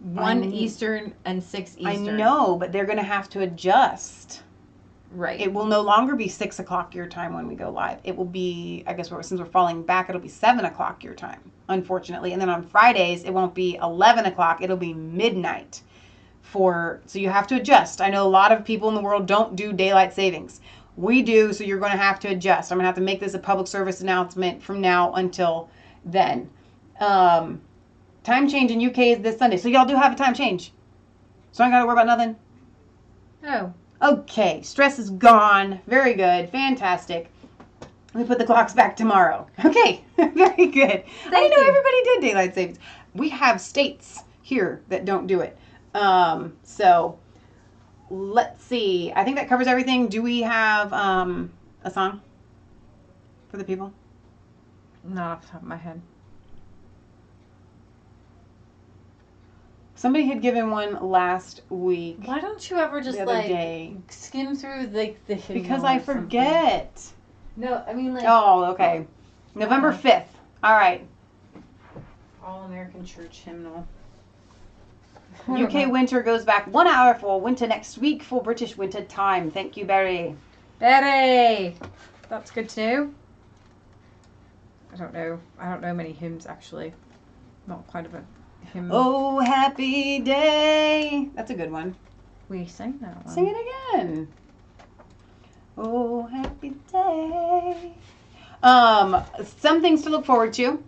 1 Eastern and 6 Eastern. I know, but they're going to have to adjust. Right. It will no longer be 6 o'clock your time when we go live. It will be, I guess, since we're falling back, it'll be 7 o'clock your time, unfortunately. And then on Fridays, it won't be 11 o'clock. It'll be midnight. So you have to adjust. I know a lot of people in the world don't do daylight savings. We do, so you're going to have to adjust. I'm going to have to make this a public service announcement from now until then. Time change in UK is this Sunday. So y'all do have a time change. So I ain't got to worry about nothing. Oh. Okay, stress is gone. Very good. Fantastic. We put the clocks back tomorrow. Okay, very good. I didn't know everybody did daylight savings. We have states here that don't do it. So let's see. I think that covers everything. Do we have a song for the people? Not off the top of my head. Somebody had given one last week. Why don't you ever just like day. skim through the hymnal? Because I forget. Something. No, I mean like. Oh, okay. November 5th. All right. All American Church hymnal. UK winter goes back 1 hour for winter next week for British winter time. Thank you, Barry. Barry! That's good to know. I don't know many hymns actually. Not quite of a hymn. Oh, happy day. That's a good one. We sang that one. Sing it again. Oh, happy day. Some things to look forward to.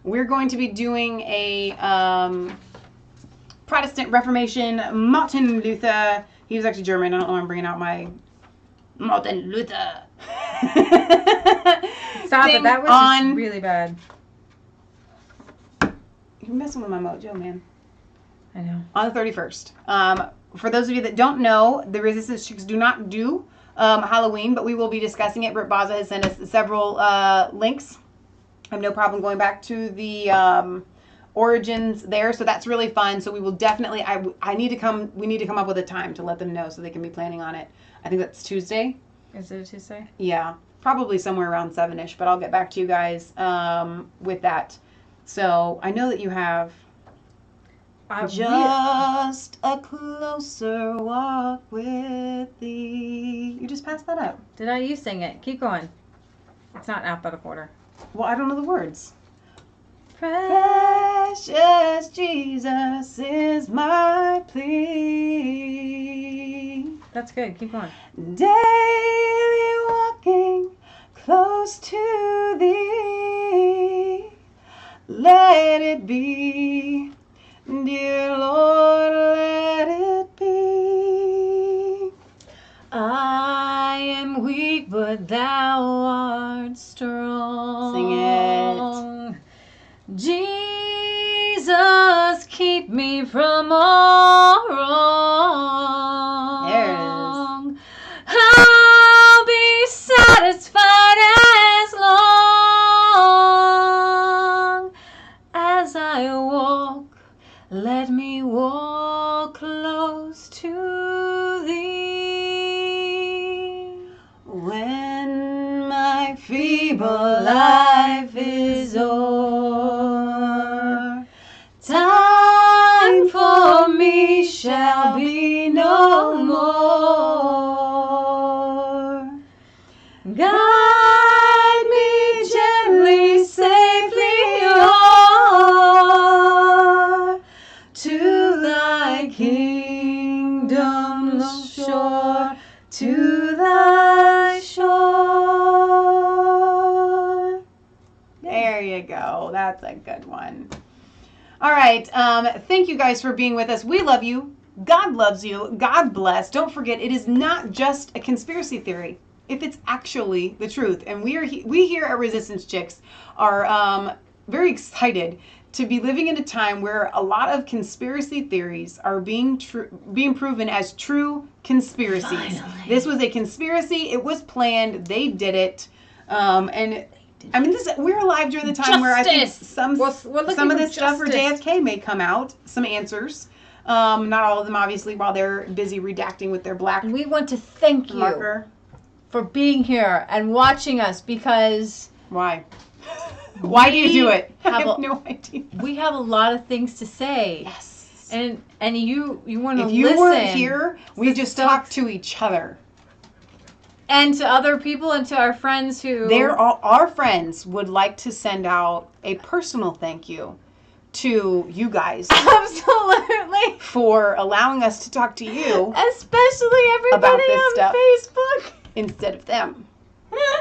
We're going to be doing a Protestant Reformation, Martin Luther. He was actually German. I don't know why I'm bringing out my Martin Luther. Stop it. That was just really bad. You're messing with my mojo, man. I know. On the 31st. For those of you that don't know, the Resistance Chicks do not do Halloween, but we will be discussing it. Britt Baza has sent us several links. I have no problem going back to the origins there, so that's really fun. So we will definitely, we need to come up with a time to let them know so they can be planning on it. I think that's Tuesday. Is it a Tuesday? Yeah, probably somewhere around 7-ish, but I'll get back to you guys with that. So I know that you have just a closer walk with thee. You just passed that up. Did I? You sing it. Keep going. It's not alphabetical order. Well, I don't know the words. Precious Jesus is my plea. That's good. Keep going. Daily walking close to thee. Let it be, dear Lord, let it be. I am weak, but thou art strong. Sing it. Jesus, keep me from all wrong. There it is. I'll be satisfied as long as I walk. Let me walk close to thee. When my feeble life is o'er, time for me shall be no more. Guide me gently, safely o'er to thy kingdom shore, to thy shore. There you go. That's a good one. All right. Thank you guys for being with us. We love you. God loves you. God bless. Don't forget, it is not just a conspiracy theory if it's actually the truth. And we here at Resistance Chicks are very excited to be living in a time where a lot of conspiracy theories are being proven as true conspiracies. Finally. This was a conspiracy. It was planned. They did it. And I mean, we're alive during the time where I think some of this stuff for JFK may come out. Some answers. Not all of them, obviously, while they're busy redacting with their black. We want to thank you for being here and watching us because. Why? Why do you do it? I have no idea. We have a lot of things to say. Yes. And you want to listen. If you weren't here, we just talk to each other. And to other people and to our friends who... Our friends would like to send out a personal thank you to you guys. Absolutely. For allowing us to talk to you. Especially everybody about this on stuff Facebook. Instead of them.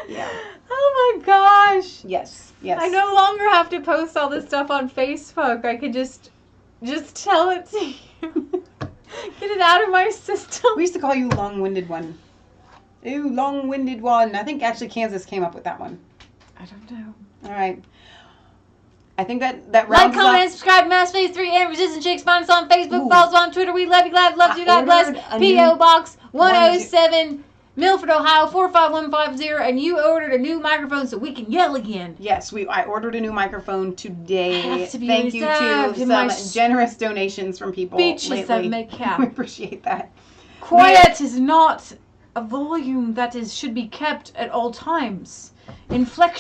Yeah. Oh my gosh. Yes. I no longer have to post all this stuff on Facebook. I could just tell it to you. Get it out of my system. We used to call you long-winded one. Ooh, long-winded one. I think actually Kansas came up with that one. I don't know. All right. I think that rounds Like, comment, and up. subscribe. Mass Phase 3 and Resistance Chicks. Find us on Facebook. Ooh. Follow us on Twitter. We love you. God loves you. God bless. P.O. Box 107, Milford, Ohio 45150. And you ordered a new microphone so we can yell again. Yes, I ordered a new microphone today. To be Thank you to some generous donations from people speeches that lately. may count. We appreciate that. Quiet is not a volume that should be kept at all times. Inflection